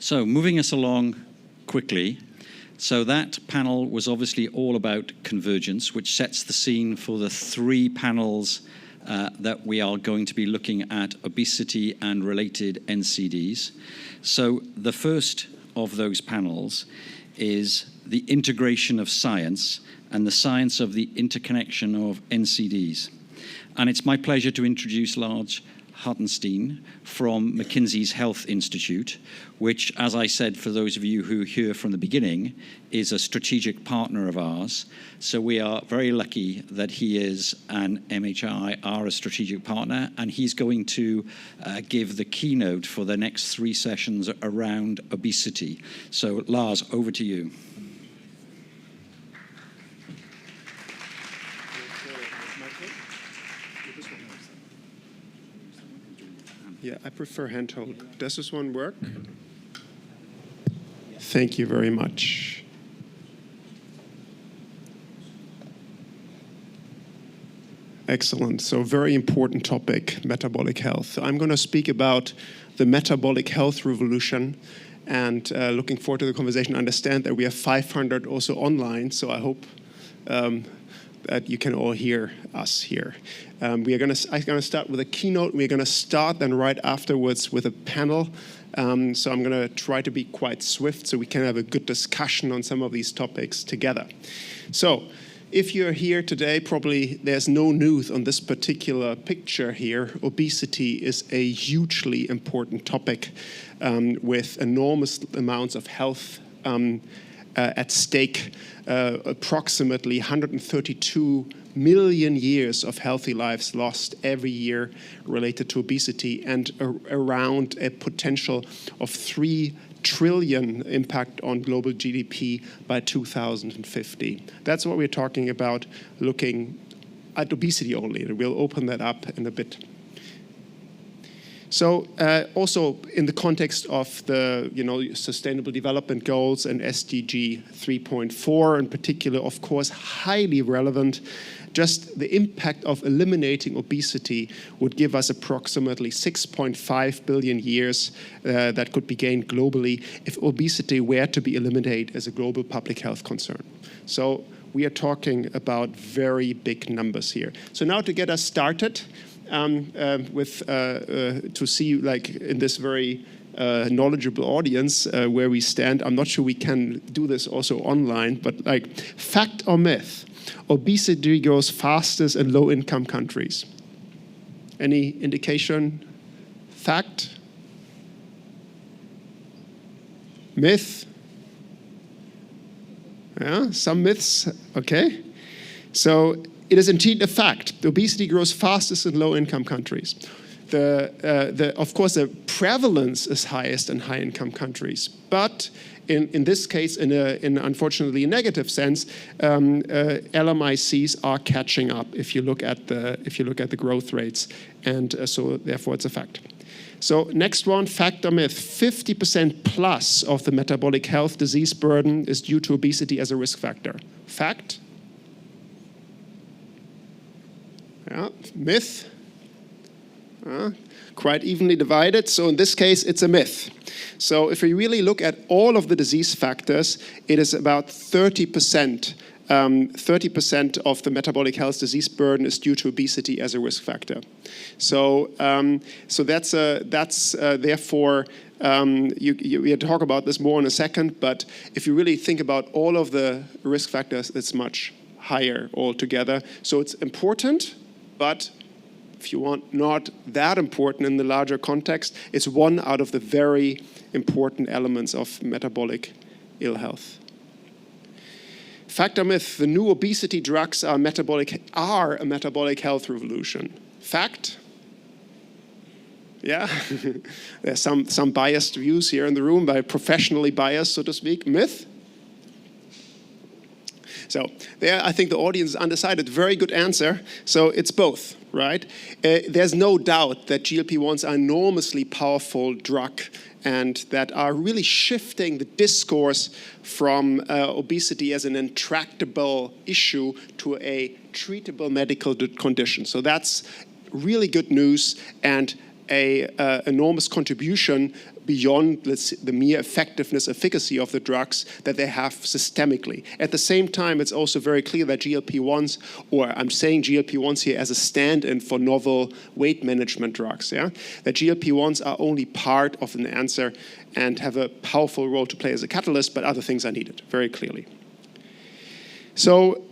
So moving us along quickly. So that panel was obviously all about convergence, which sets the scene for the 3 panels that we are going to be looking at obesity and related NCDs. So the first of those panels is the integration of science and the science of the interconnection of NCDs. And it's my pleasure to introduce Lars Hartenstein from McKinsey's Health Institute, which, as I said, for those of you who hear from the beginning, is a strategic partner of ours. So we are very lucky that he is and MHI are a strategic partner, and he's going to give the keynote for the next 3 sessions around obesity. So Lars, over to you. Yeah, I prefer handheld. Does this one work? Thank you very much. Excellent. So very important topic, metabolic health. I'm going to speak about the metabolic health revolution and looking forward to the conversation. I understand that we have 500 also online, so I hope that you can all hear us here. I'm going to start with a keynote. We're going to start then right afterwards with a panel. So I'm going to try to be quite swift so we can have a good discussion on some of these topics together. So if you're here today, probably there's no news on this particular picture here. Obesity is a hugely important topic with enormous amounts of health at stake, approximately 132 million years of healthy lives lost every year related to obesity, and around a potential of 3 trillion impact on global GDP by 2050. That's what we're talking about, looking at obesity only. We'll open that up in a bit. So also in the context of the Sustainable Development Goals and SDG 3.4 in particular, of course, highly relevant. Just the impact of eliminating obesity would give us approximately 6.5 billion years that could be gained globally if obesity were to be eliminated as a global public health concern. So we are talking about very big numbers here. So now to get us started, to see, like, in this very knowledgeable audience where we stand. I'm not sure we can do this also online, but like, fact or myth? Obesity grows fastest in low-income countries. Any indication? Fact? Myth? Yeah, some myths. Okay. So it is indeed a fact. Obesity grows fastest in low-income countries. Of course, the prevalence is highest in high-income countries, but in this case, in unfortunately a negative sense, LMICs are catching up if you look at the growth rates, and so therefore it's a fact. So next one, fact or myth? 50% plus of the metabolic health disease burden is due to obesity as a risk factor. Fact? Yeah. Myth? Quite evenly divided. So in this case, it's a myth. So if we really look at all of the disease factors, it is about 30%. 30% of the metabolic health disease burden is due to obesity as a risk factor. So, that's therefore, we'll talk about this more in a second, but if you really think about all of the risk factors, it's much higher altogether. So it's important, but if you want, not that important in the larger context. It's one out of the very important elements of metabolic ill health. Fact or myth? The new obesity drugs are a metabolic health revolution. Fact? Yeah, there's some biased views here in the room, by professionally biased, so to speak. Myth? So there, I think the audience is undecided. Very good answer. So it's both, right? There's no doubt that GLP-1s are an enormously powerful drug and that are really shifting the discourse from obesity as an intractable issue to a treatable medical condition. So that's really good news and an enormous contribution, beyond the mere effectiveness, efficacy of the drugs that they have systemically. At the same time, it's also very clear that GLP-1s, or I'm saying GLP-1s here as a stand-in for novel weight management drugs, yeah? That GLP-1s are only part of an answer and have a powerful role to play as a catalyst, but other things are needed, very clearly. So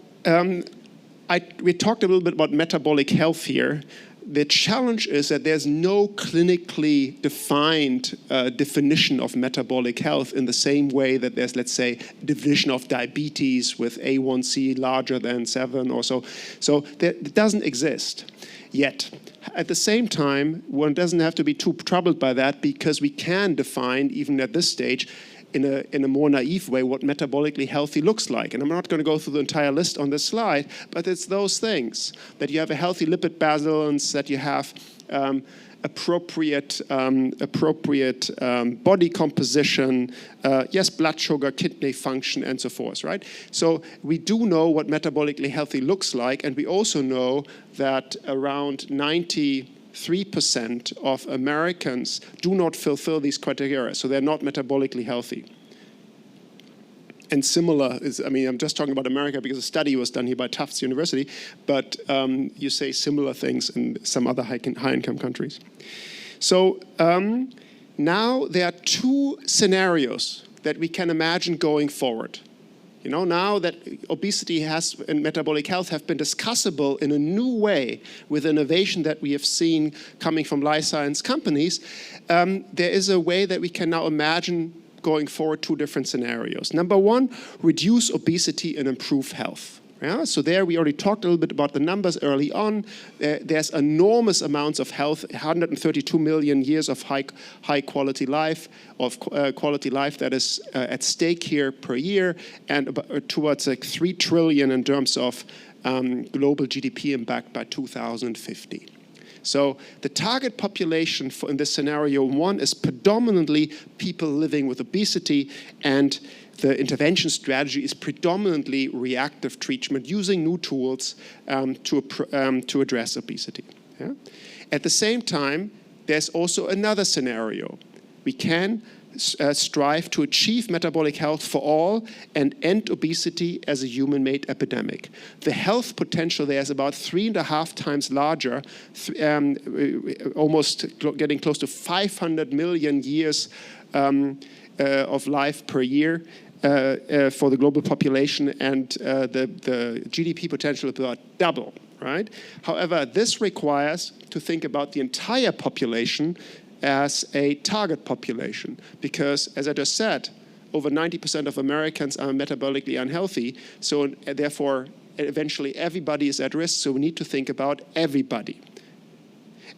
we talked a little bit about metabolic health here. The challenge is that there's no clinically defined definition of metabolic health in the same way that there's, let's say, division of diabetes with A1C larger than 7 or so. So it doesn't exist yet. At the same time, one doesn't have to be too troubled by that, because we can define, even at this stage, in a more naive way, what metabolically healthy looks like. And I'm not going to go through the entire list on this slide, but it's those things, that you have a healthy lipid balance, that you have appropriate body composition, yes, blood sugar, kidney function, and so forth, right? So we do know what metabolically healthy looks like, and we also know that around 93% of Americans do not fulfill these criteria, so they're not metabolically healthy. And similar is, I mean, I'm just talking about America because a study was done here by Tufts University, but you say similar things in some other high-income countries. So now there are two scenarios that we can imagine going forward. You know, now that obesity and metabolic health have been discussable in a new way with innovation that we have seen coming from life science companies, there is a way that we can now imagine going forward two different scenarios. Number one, reduce obesity and improve health. Yeah, so there we already talked a little bit about the numbers early on. There's enormous amounts of health, 132 million years of high quality life, that is at stake here per year, and towards like 3 trillion in terms of global GDP impact by 2050. So the target population in this scenario one is predominantly people living with obesity, and the intervention strategy is predominantly reactive treatment using new tools to address obesity. Yeah? At the same time, there's also another scenario. We can strive to achieve metabolic health for all and end obesity as a human-made epidemic. The health potential there is about 3.5 times larger, almost getting close to 500 million years of life per year for the global population, and the GDP potential is about double, right? However, this requires to think about the entire population as a target population, because, as I just said, over 90% of Americans are metabolically unhealthy, so therefore eventually everybody is at risk, so we need to think about everybody.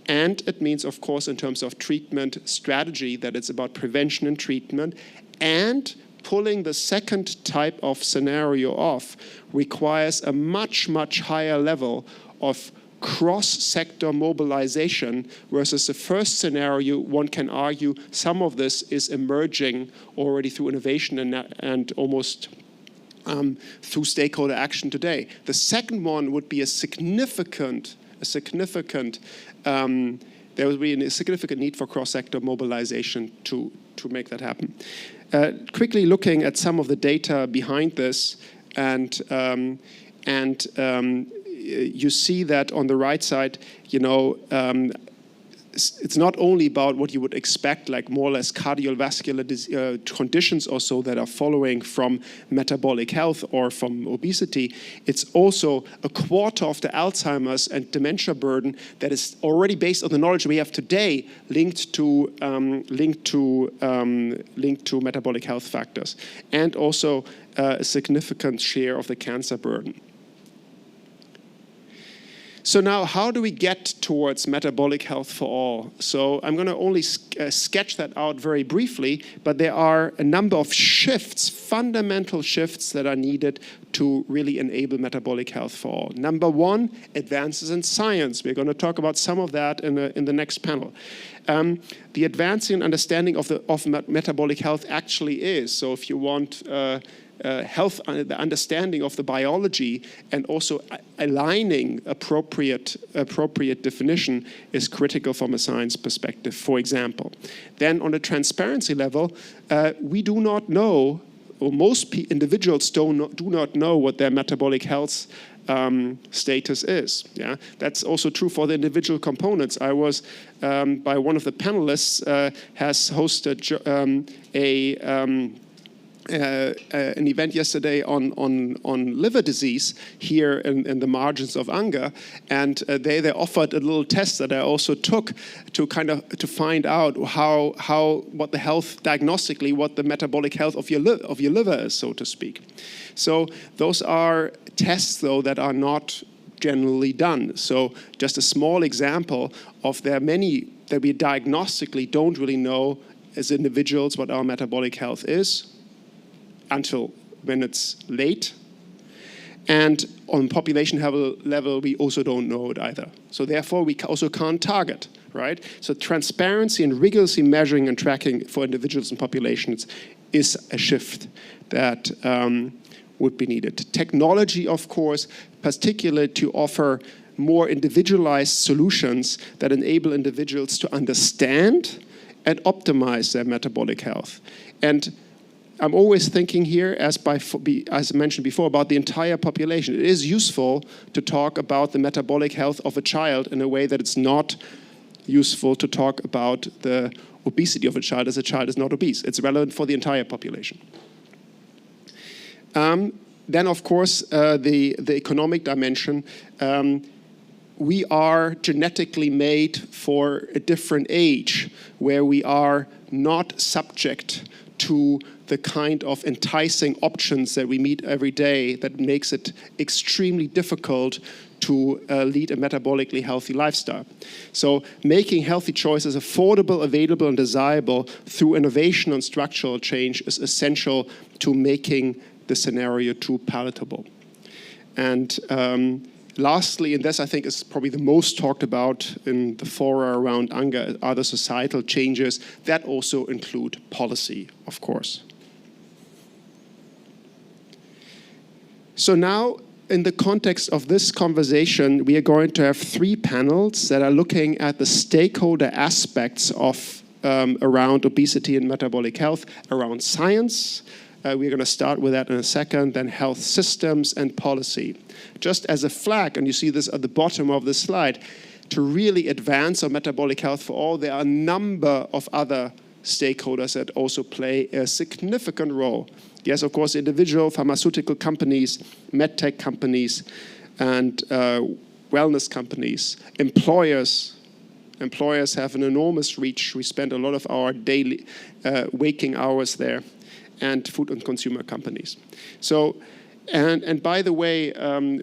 And it means, of course, in terms of treatment strategy, that it's about prevention and treatment, and pulling the second type of scenario off requires a much, much higher level of cross-sector mobilization, versus the first scenario. One can argue some of this is emerging already through innovation and almost through stakeholder action today. The second one would be there would be a significant need for cross-sector mobilization to make that happen. Quickly looking at some of the data behind this, and you see that on the right side, you know, it's not only about what you would expect, like more or less cardiovascular conditions or so that are following from metabolic health or from obesity. It's also a quarter of the Alzheimer's and dementia burden that is already based on the knowledge we have today linked to metabolic health factors, and also a significant share of the cancer burden. So now, how do we get towards metabolic health for all? So I'm going to only sketch that out very briefly, but there are a number of shifts, fundamental shifts that are needed to really enable metabolic health for all. Number one, advances in science. We're going to talk about some of that in the next panel. The advancing understanding of metabolic health actually is, so if you want health, the understanding of the biology, and also aligning appropriate definition is critical from a science perspective, for example. Then on a transparency level, we do not know, or most individuals do not know what their metabolic health status is. Yeah, that's also true for the individual components. I was by one of the panelists has hosted an event yesterday on liver disease here in the margins of UNGA, and they offered a little test that I also took to to find out what the health diagnostically, what the metabolic health of your liver is, so to speak. So those are tests, though, that are not generally done. So just a small example of there are many that we diagnostically don't really know as individuals what our metabolic health is until when it's late. And on population level, we also don't know it either. So therefore, we also can't target, right? So transparency and rigorously measuring and tracking for individuals and populations is a shift that would be needed. Technology, of course, particularly to offer more individualized solutions that enable individuals to understand and optimize their metabolic health. And I'm always thinking here, as I mentioned before, about the entire population. It is useful to talk about the metabolic health of a child in a way that it's not useful to talk about the obesity of a child as a child is not obese. It's relevant for the entire population. Then, of course, the economic dimension. We are genetically made for a different age, where we are not subject to the kind of enticing options that we meet every day that makes it extremely difficult to lead a metabolically healthy lifestyle. So making healthy choices affordable, available, and desirable through innovation and structural change is essential to making the scenario too palatable. And lastly, and this I think is probably the most talked about in the fora around UNGA, are the societal changes that also include policy, of course. So now, in the context of this conversation, we are going to have 3 panels that are looking at the stakeholder aspects of around obesity and metabolic health, around science. We're going to start with that in a second, then health systems and policy. Just as a flag, and you see this at the bottom of the slide, to really advance our metabolic health for all, there are a number of other stakeholders that also play a significant role. Yes, of course, individual pharmaceutical companies, medtech companies, and wellness companies. Employers have an enormous reach. We spend a lot of our daily waking hours there, and food and consumer companies. So, and by the way,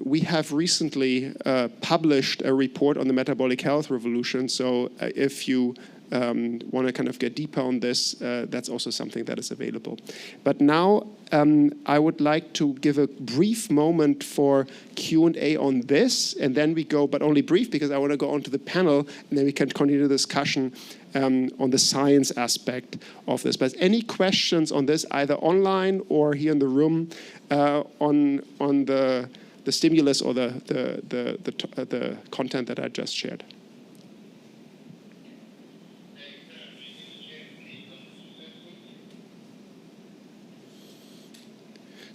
we have recently published a report on the metabolic health revolution. So if you want to kind of get deeper on this, that's also something that is available. But now I would like to give a brief moment for Q&A on this, and then we go, but only brief because I want to go on to the panel, and then we can continue the discussion on the science aspect of this. But any questions on this, either online or here in the room, on the stimulus or the content that I just shared?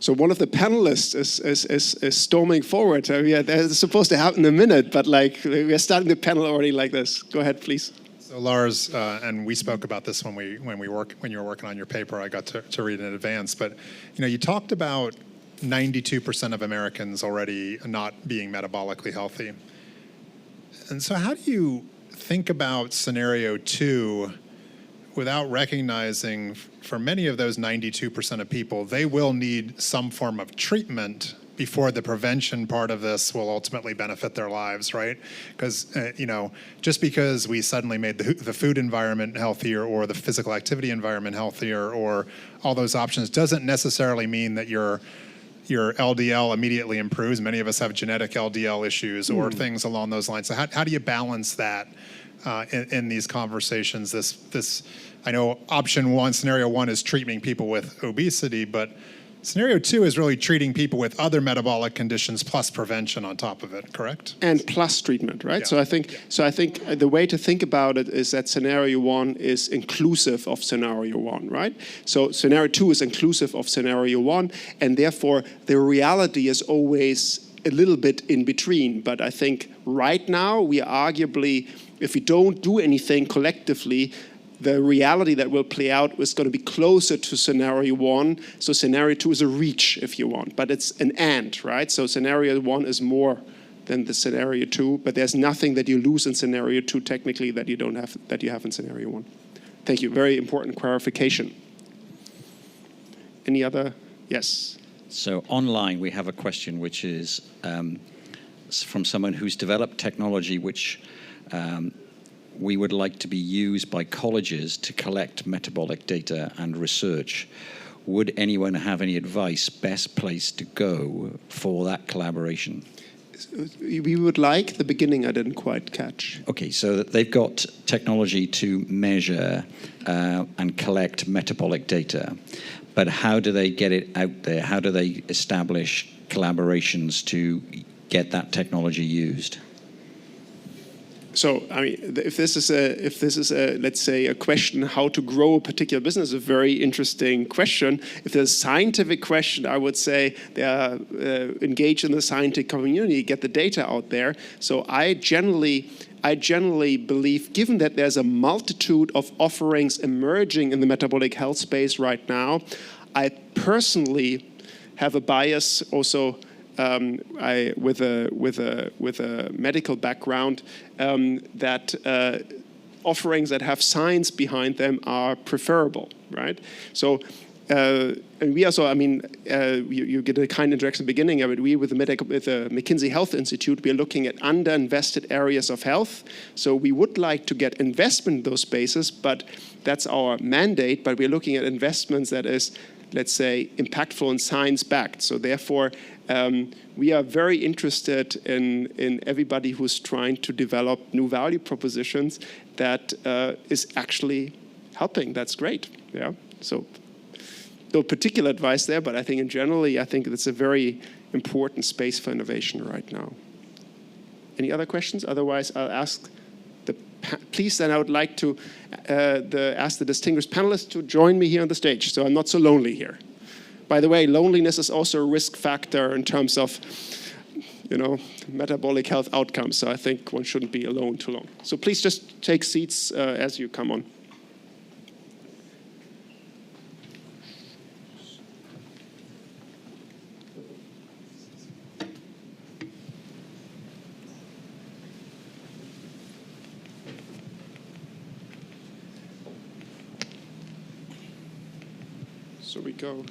So one of the panelists is storming forward. That's supposed to happen in a minute, but like we're starting the panel already like this. Go ahead, please. So Lars, and we spoke about this when you were working on your paper. I got to read in advance, but you talked about 92% of Americans already not being metabolically healthy. And so how do you think about scenario 2 without recognizing for many of those 92% of people, they will need some form of treatment before the prevention part of this will ultimately benefit their lives, right? Because, just because we suddenly made the food environment healthier or the physical activity environment healthier or all those options doesn't necessarily mean that your LDL immediately improves. Many of us have genetic LDL issues or things along those lines. So how do you balance that in these conversations? This I know option 1, scenario 1 is treating people with obesity, but Scenario 2 is really treating people with other metabolic conditions plus prevention on top of it, correct? And plus treatment, right? Yeah. So I think the way to think about it is that scenario 1 is inclusive of scenario 1, right? So scenario 2 is inclusive of scenario 1, and therefore the reality is always a little bit in between. But I think right now we arguably, if we don't do anything collectively, the reality that will play out is going to be closer to scenario 1. So scenario 2 is a reach, if you want, but it's an and, right? So scenario 1 is more than the scenario 2, but there's nothing that you lose in scenario 2 technically that you don't have that you have in scenario 1. Thank you. Very important clarification. Any other? Yes. So online we have a question which is from someone who's developed technology which we would like to be used by colleges to collect metabolic data and research. Would anyone have any advice, best place to go for that collaboration? We would like, the beginning I didn't quite catch. Okay, so they've got technology to measure and collect metabolic data, but how do they get it out there? How do they establish collaborations to get that technology used? So, I mean, if this is a, let's say, a question how to grow a particular business, a very interesting question. If there's a scientific question, I would say they are engaged in the scientific community, get the data out there. So I generally believe, given that there's a multitude of offerings emerging in the metabolic health space right now, I personally have a bias also. With a medical background, that offerings that have science behind them are preferable, right? So, and we also, I mean, you get a kind introduction at the beginning of it. We, with the McKinsey Health Institute, we are looking at underinvested areas of health. So we would like to get investment in those spaces, but that's our mandate. But we're looking at investments that is, let's say, impactful and science-backed. So therefore, we are very interested in everybody who's trying to develop new value propositions that is actually helping. That's great. Yeah. So no particular advice there, but I think in generally, I think it's a very important space for innovation right now. Any other questions? Otherwise, I'll ask please, then I would like to ask the distinguished panelists to join me here on the stage, so I'm not so lonely here. By the way, loneliness is also a risk factor in terms of, metabolic health outcomes. So I think one shouldn't be alone too long. So please just take seats as you come on. So we go.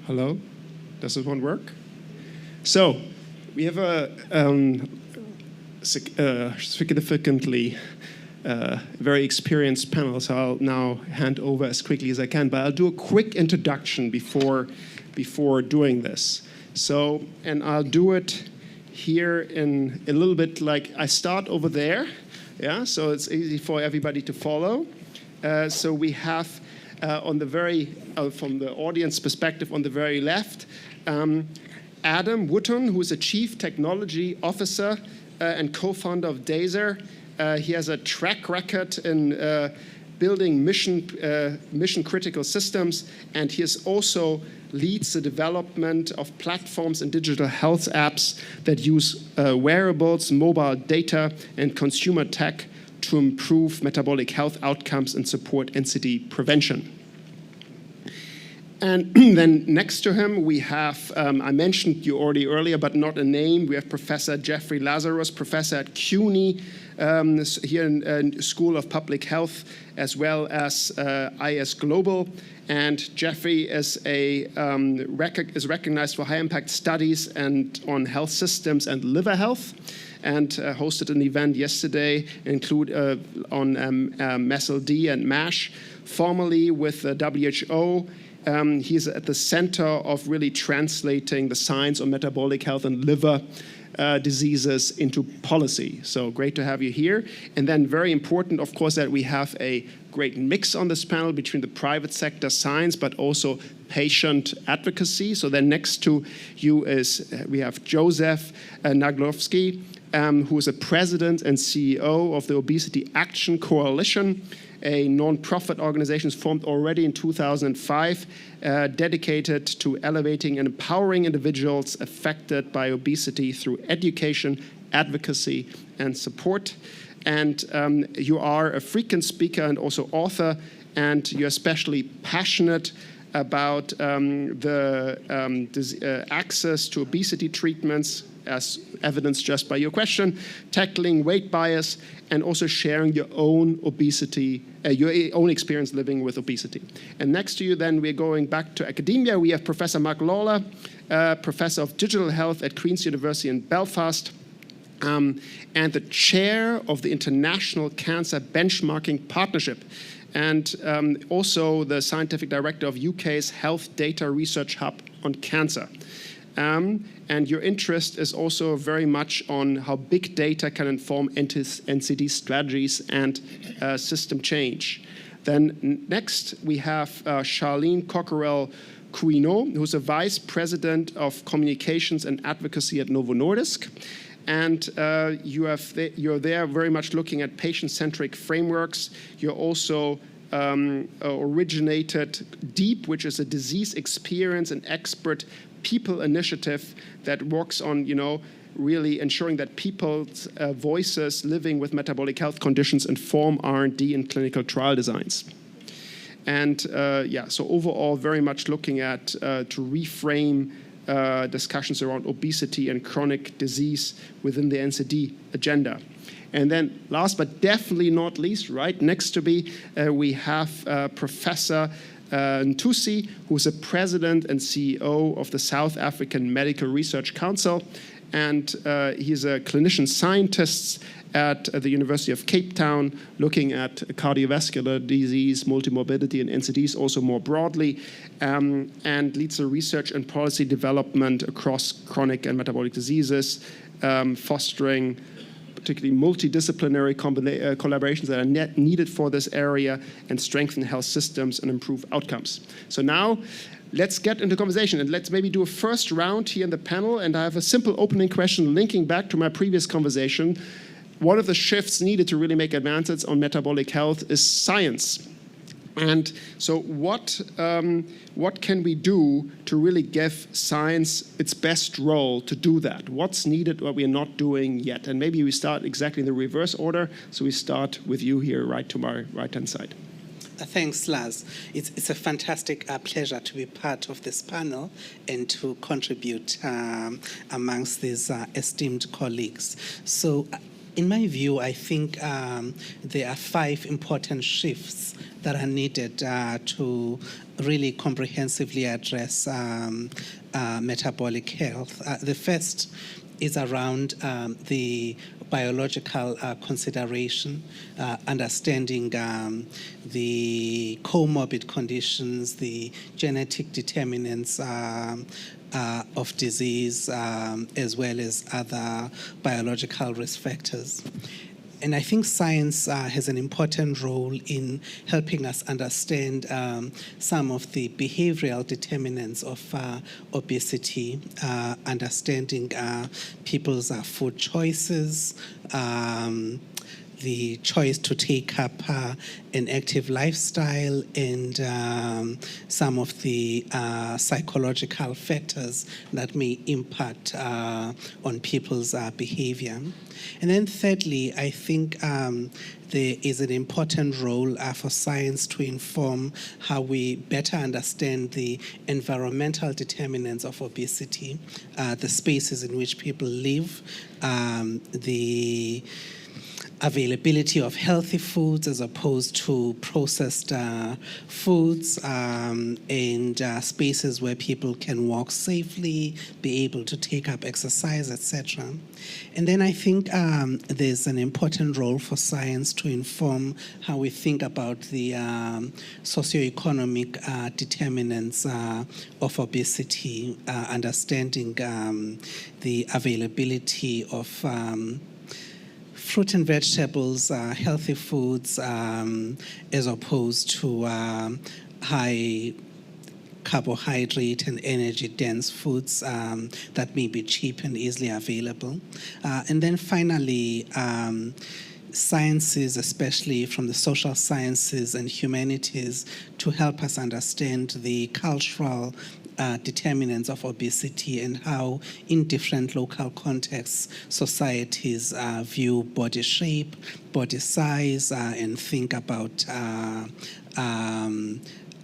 Hello, does this one work? So we have a significantly very experienced panel, so I'll now hand over as quickly as I can, but I'll do a quick introduction before doing this. So, and I'll do it here in a little bit like I start over there, yeah, so it's easy for everybody to follow. So we have on the very, from the audience perspective on the very left, Adam Wootton, who is a Chief Technology Officer and co-founder of Daiser. He has a track record in building mission-critical systems, and he also leads the development of platforms and digital health apps that use wearables, mobile data, and consumer tech to improve metabolic health outcomes and support NCD prevention. And then next to him, we have, I mentioned you already earlier, but not a name, we have Professor Jeffrey Lazarus, professor at CUNY, here in School of Public Health, as well as ISGlobal. And Jeffrey is recognized for high-impact studies and on health systems and liver health, and hosted an event yesterday on MESL-D and MASH, formerly with the WHO. He's at the center of really translating the science of metabolic health and liver diseases into policy. So great to have you here. And then very important, of course, that we have a great mix on this panel between the private sector science, but also patient advocacy. So then next to you is, we have Joseph Nadglowski, who is the president and CEO of the Obesity Action Coalition, a non-profit organization formed already in 2005, dedicated to elevating and empowering individuals affected by obesity through education, advocacy, and support. And you are a frequent speaker and also author, and you're especially passionate about access to obesity treatments, as evidenced just by your question, tackling weight bias, and also sharing your own obesity, your own experience living with obesity. And next to you then, we're going back to academia. We have Professor Mark Lawler, Professor of Digital Health at Queen's University in Belfast, and the chair of the International Cancer Benchmarking Partnership, and also the scientific director of UK's Health Data Research Hub on Cancer. And your interest is also very much on how big data can inform NCD strategies and system change. Then next, we have Charline Coquerel Couniot, who's a vice president of communications and advocacy at Novo Nordisk. And you're there very much looking at patient-centric frameworks. You're also originated DEEP, which is a disease experience and expert people initiative that works on, really ensuring that people's voices living with metabolic health conditions inform R&D and clinical trial designs. And so overall, very much looking at to reframe discussions around obesity and chronic disease within the NCD agenda. And then last but definitely not least, right next to me, we have Professor Ntusi, who's the president and CEO of the South African Medical Research Council. And he's a clinician scientist at the University of Cape Town, looking at cardiovascular disease, multimorbidity, and NCDs also more broadly, and leads the research and policy development across chronic and metabolic diseases, fostering particularly multidisciplinary collaborations that are needed for this area, and strengthen health systems and improve outcomes. So now, let's get into conversation, and let's maybe do a first round here in the panel. And I have a simple opening question linking back to my previous conversation. One of the shifts needed to really make advances on metabolic health is science. And so what can we do to really give science its best role to do that? What's needed, what we are not doing yet? And maybe we start exactly in the reverse order. So we start with you here, right to my right-hand side. Thanks, Lars. It's a fantastic pleasure to be part of this panel and to contribute amongst these esteemed colleagues. So in my view, I think there are 5 important shifts that are needed to really comprehensively address metabolic health. The first is around the biological consideration, understanding the comorbid conditions, the genetic determinants of disease, as well as other biological risk factors. And I think science has an important role in helping us understand some of the behavioral determinants of obesity, understanding people's food choices, the choice to take up an active lifestyle, and some of the psychological factors that may impact on people's behavior. And then thirdly, I think there is an important role for science to inform how we better understand the environmental determinants of obesity, the spaces in which people live, the availability of healthy foods as opposed to processed foods, and spaces where people can walk safely, be able to take up exercise, etc. And then I think there's an important role for science to inform how we think about the socioeconomic determinants of obesity, understanding the availability of fruit and vegetables, healthy foods, as opposed to high carbohydrate and energy-dense foods that may be cheap and easily available. And then finally, sciences, especially from the social sciences and humanities, to help us understand the cultural determinants of obesity and how in different local contexts societies view body shape, body size, and think about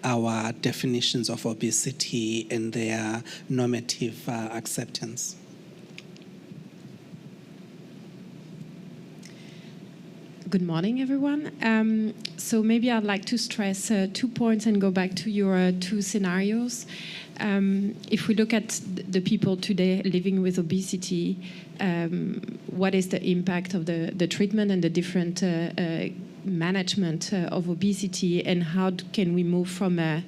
our definitions of obesity and their normative acceptance. Good morning, everyone. So maybe I'd like to stress 2 points and go back to your 2 scenarios. If we look at the people today living with obesity, what is the impact of the treatment and the different management of obesity, and how can we move from a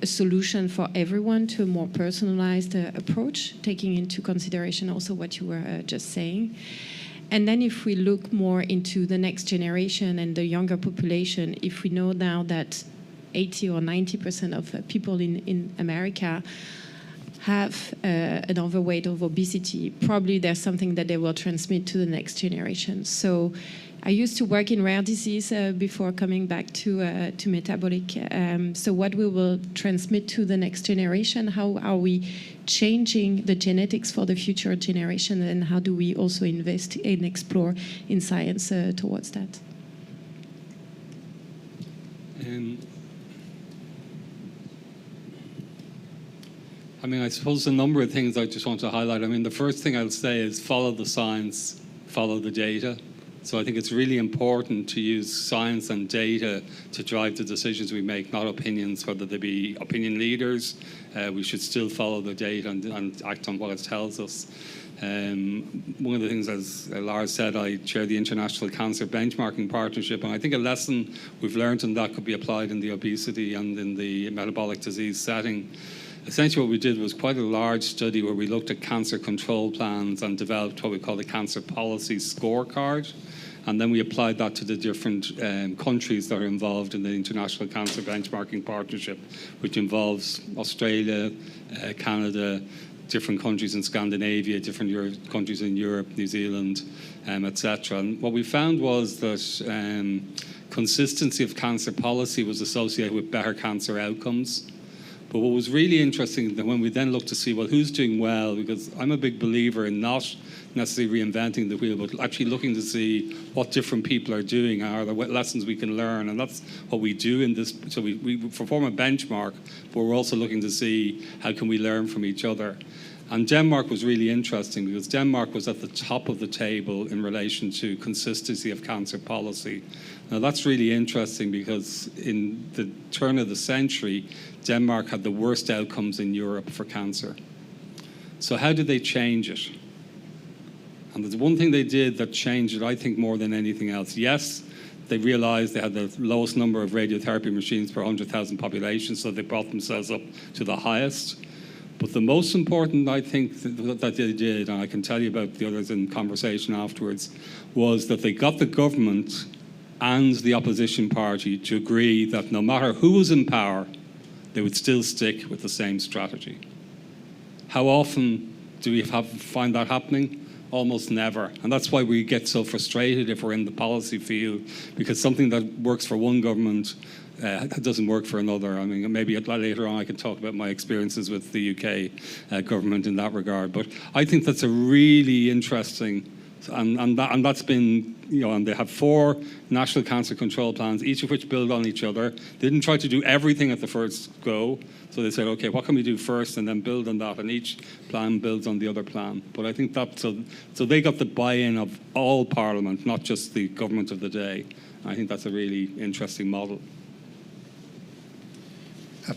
solution for everyone to a more personalized approach, taking into consideration also what you were just saying. And then if we look more into the next generation and the younger population, if we know now that 80 or 90% of people in America have an overweight of obesity, probably there's something that they will transmit to the next generation. So I used to work in rare disease before coming back to metabolic. So what we will transmit to the next generation, how are we changing the genetics for the future generation, and how do we also invest and explore in science towards that? I mean, I suppose a number of things I just want to highlight. I mean, the first thing I'll say is follow the science, follow the data. So I think it's really important to use science and data to drive the decisions we make, not opinions, whether they be opinion leaders. We should still follow the data and act on what it tells us. One of the things, as Lars said, I chair the International Cancer Benchmarking Partnership, and I think a lesson we've learned in that could be applied in the obesity and in the metabolic disease setting. Essentially what we did was quite a large study where we looked at cancer control plans and developed what we call the cancer policy scorecard. And then we applied that to the different countries that are involved in the International Cancer Benchmarking Partnership, which involves Australia, Canada, different countries in Scandinavia, different countries in Europe, New Zealand, etc. And what we found was that consistency of cancer policy was associated with better cancer outcomes. But what was really interesting that when we then looked to see, well, who's doing well, because I'm a big believer in not necessarily reinventing the wheel, but actually looking to see what different people are doing, are there lessons we can learn, and that's what we do in this. So we perform a benchmark, but we're also looking to see how can we learn from each other. And Denmark was really interesting because Denmark was at the top of the table in relation to consistency of cancer policy. Now that's really interesting because in the turn of the century, Denmark had the worst outcomes in Europe for cancer. So how did they change it? And there's one thing they did that changed it, I think, more than anything else. Yes, they realized they had the lowest number of radiotherapy machines per 100,000 population, so they brought themselves up to the highest. But the most important, I think, that they did, and I can tell you about the others in conversation afterwards, was that they got the government and the opposition party to agree that no matter who was in power, they would still stick with the same strategy. How often do we find that happening? Almost never. And that's why we get so frustrated if we're in the policy field, because something that works for one government doesn't work for another. I mean, maybe later on I can talk about my experiences with the UK government in that regard. But I think that's a really interesting And that's been, and they have 4 national cancer control plans, each of which build on each other. They didn't try to do everything at the first go. So they said, okay, what can we do first, and then build on that, and each plan builds on the other plan. But I think that, so they got the buy-in of all Parliament, not just the government of the day. I think that's a really interesting model.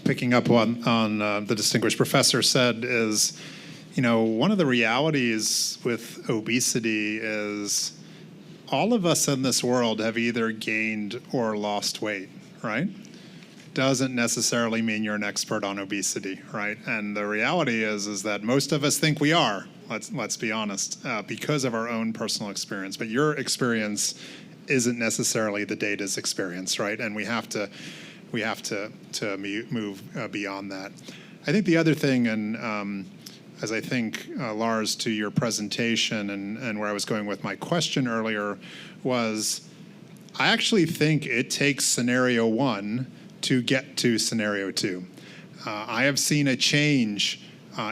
Picking up on the distinguished professor said is, one of the realities with obesity is all of us in this world have either gained or lost weight, right? Doesn't necessarily mean you're an expert on obesity, right? And the reality is that most of us think we are, let's be honest, because of our own personal experience. But your experience isn't necessarily the data's experience, right? And we have to move beyond that. I think the other thing, and as I think, Lars, to your presentation and where I was going with my question earlier was, I actually think it takes scenario 1 to get to scenario 2. I have seen a change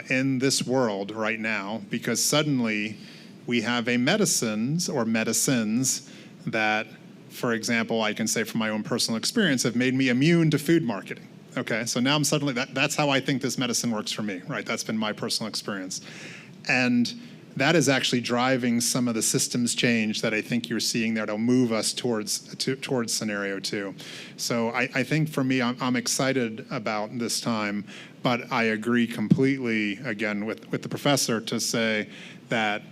in this world right now because suddenly we have medicines that, for example, I can say from my own personal experience, have made me immune to food marketing. Okay, so now I'm suddenly, that's how I think this medicine works for me, right? That's been my personal experience. And that is actually driving some of the systems change that I think you're seeing there to move us towards scenario 2. So I think for me, I'm excited about this time, but I agree completely, again, with the professor to say that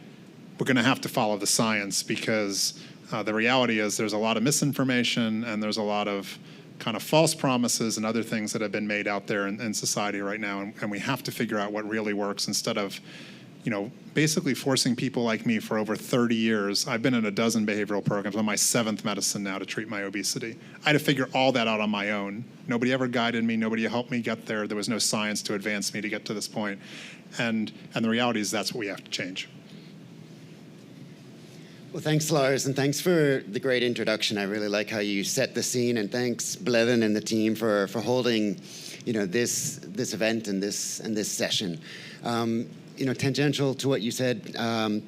we're going to have to follow the science because the reality is there's a lot of misinformation and there's a lot of kind of false promises and other things that have been made out there in society right now, and we have to figure out what really works instead of basically forcing people like me for over 30 years. I've been in a dozen behavioral programs. I'm on my 7th medicine now to treat my obesity. I had to figure all that out on my own. Nobody ever guided me. Nobody helped me get there. There was no science to advance me to get to this point. And the reality is that's what we have to change. Well, thanks, Lars, and thanks for the great introduction. I really like how you set the scene, and thanks, Bleven and the team, for holding, this event and this session. Tangential to what you said,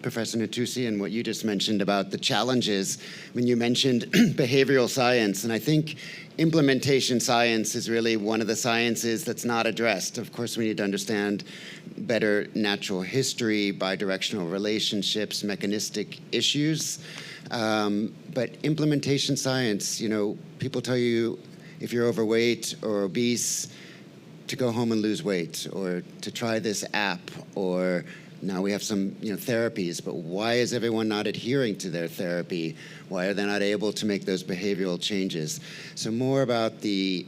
Professor Ntusi, and what you just mentioned about the challenges when you mentioned behavioral science, and I think implementation science is really one of the sciences that's not addressed. Of course, we need to understand better natural history, bidirectional relationships, mechanistic issues, but implementation science, people tell you if you're overweight or obese, to go home and lose weight, or to try this app, or now we have some therapies, but why is everyone not adhering to their therapy? Why are they not able to make those behavioral changes? So more about the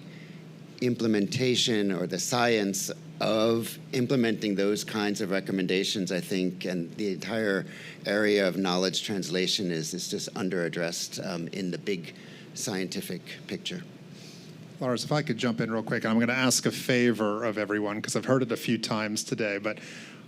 implementation or the science of implementing those kinds of recommendations, I think, and the entire area of knowledge translation is just under-addressed in the big scientific picture. Lars, if I could jump in real quick, I'm going to ask a favor of everyone because I've heard it a few times today, but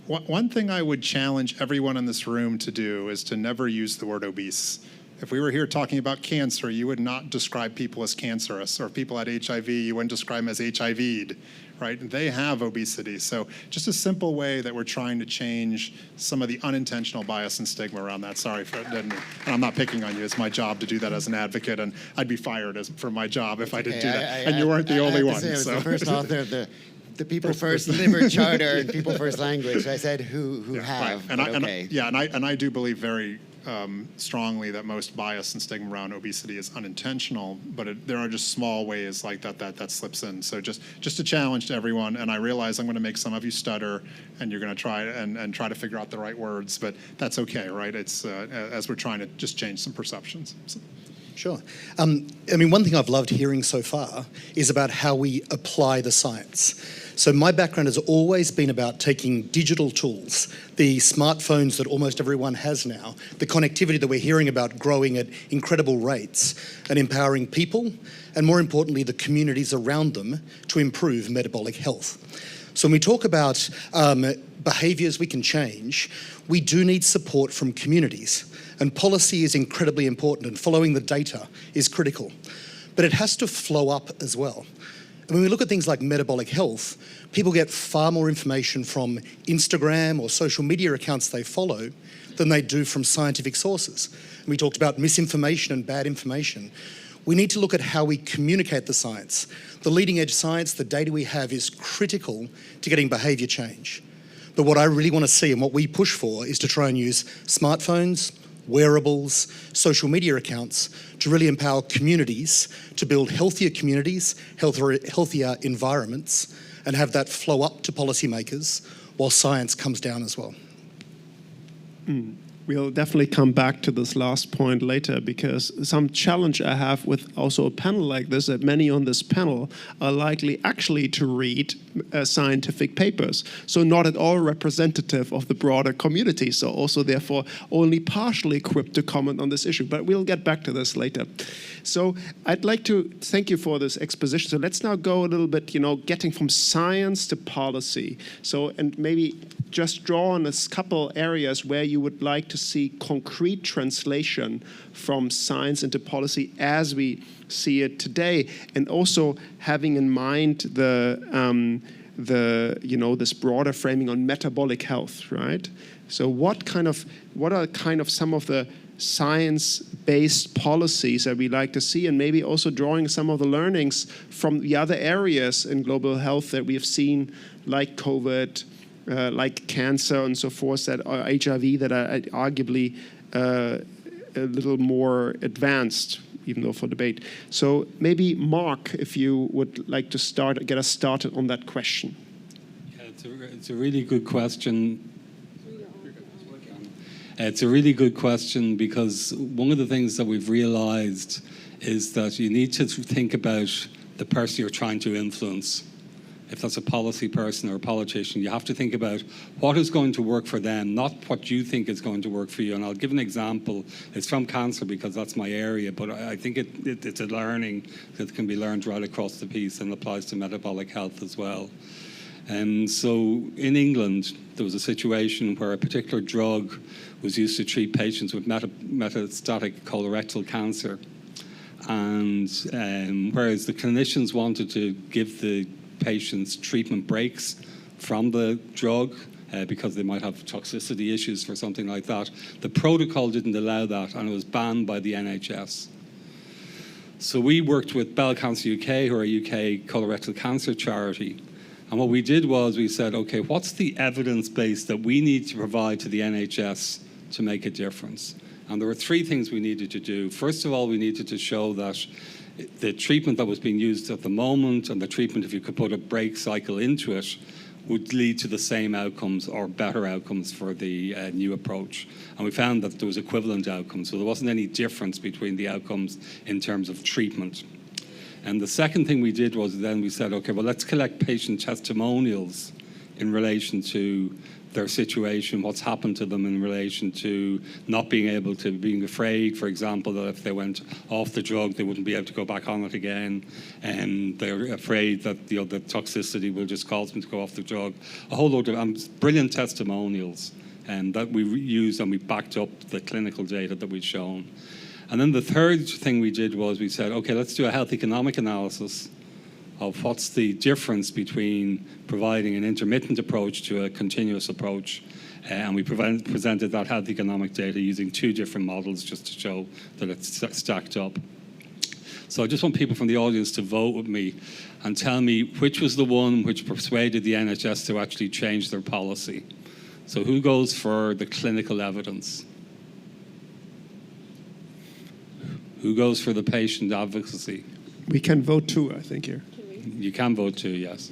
one thing I would challenge everyone in this room to do is to never use the word obese. If we were here talking about cancer, you would not describe people as cancerous, or if people had HIV, you wouldn't describe them as HIV'd, right? They have obesity. So just a simple way that we're trying to change some of the unintentional bias and stigma around that. Sorry for that. And I'm not picking on you. It's my job to do that as an advocate, and I'd be fired for my job if I didn't do that. And you weren't the only one. I was the first author of the People First Liver Charter and People First Language. I said who have. Right. And I do believe very strongly that most bias and stigma around obesity is unintentional, but there are just small ways like that slips in. So just a challenge to everyone, and I realize I'm going to make some of you stutter, and you're going to try and try to figure out the right words, but that's okay, right? It's as we're trying to just change some perceptions. So. Sure. One thing I've loved hearing so far is about how we apply the science. So my background has always been about taking digital tools, the smartphones that almost everyone has now, the connectivity that we're hearing about growing at incredible rates, and empowering people, and more importantly, the communities around them to improve metabolic health. So when we talk about behaviours we can change, we do need support from communities. And policy is incredibly important, and following the data is critical. But it has to flow up as well. And when we look at things like metabolic health, people get far more information from Instagram or social media accounts they follow than they do from scientific sources. And we talked about misinformation and bad information. We need to look at how we communicate the science. The leading edge science, the data we have is critical to getting behaviour change. But what I really want to see and what we push for is to try and use smartphones, wearables, social media accounts to really empower communities to build healthier communities, healthier environments, and have that flow up to policymakers while science comes down as well. We'll definitely come back to this last point later, because some challenge I have with also a panel like this, that many on this panel are likely actually to read scientific papers, so not at all representative of the broader community, so also therefore only partially equipped to comment on this issue. But we'll get back to this later. So I'd like to thank you for this exposition. So let's now go a little bit, getting from science to policy. So, and maybe just draw on a couple areas where you would like to see concrete translation from science into policy as we see it today, and also having in mind this broader framing on metabolic health, right? So what are some of the science-based policies that we like to see, and maybe also drawing some of the learnings from the other areas in global health that we have seen, like COVID, like cancer and so forth, that are HIV, that are arguably a little more advanced, even though for debate. So maybe Mark, if you would like to get us started on that question. Yeah, it's a really good question. It's a really good question, because one of the things that we've realized is that you need to think about the person you're trying to influence. If that's a policy person or a politician, you have to think about what is going to work for them, not what you think is going to work for you. And I'll give an example. It's from cancer, because that's my area, but I think it's a learning that can be learned right across the piece and applies to metabolic health as well. And so in England, there was a situation where a particular drug was used to treat patients with metastatic colorectal cancer. And whereas the clinicians wanted to give the patients treatment breaks from the drug because they might have toxicity issues for something like that, the protocol didn't allow that, and it was banned by the NHS. So we worked with Bell Cancer UK, who are a UK colorectal cancer charity. And what we did was we said, okay, what's the evidence base that we need to provide to the NHS to make a difference? And there were three things we needed to do. First of all, we needed to show that the treatment that was being used at the moment, and the treatment, if you could put a break cycle into it, would lead to the same outcomes or better outcomes for the new approach. And we found that there was equivalent outcomes, so there wasn't any difference between the outcomes in terms of treatment. And the second thing we did was then we said, okay, well, let's collect patient testimonials in relation to their situation, what's happened to them in relation to not being afraid, for example, that if they went off the drug, they wouldn't be able to go back on it again. And they're afraid that the toxicity will just cause them to go off the drug. A whole load of brilliant testimonials that we used, and we backed up the clinical data that we'd shown. And then the third thing we did was we said, okay, let's do a health economic analysis of what's the difference between providing an intermittent approach to a continuous approach. And we presented that health economic data using two different models just to show that it's stacked up. So I just want people from the audience to vote with me and tell me which was the one which persuaded the NHS to actually change their policy. So who goes for the clinical evidence? Who goes for the patient advocacy? We can vote too, I think, here. You can vote too, yes.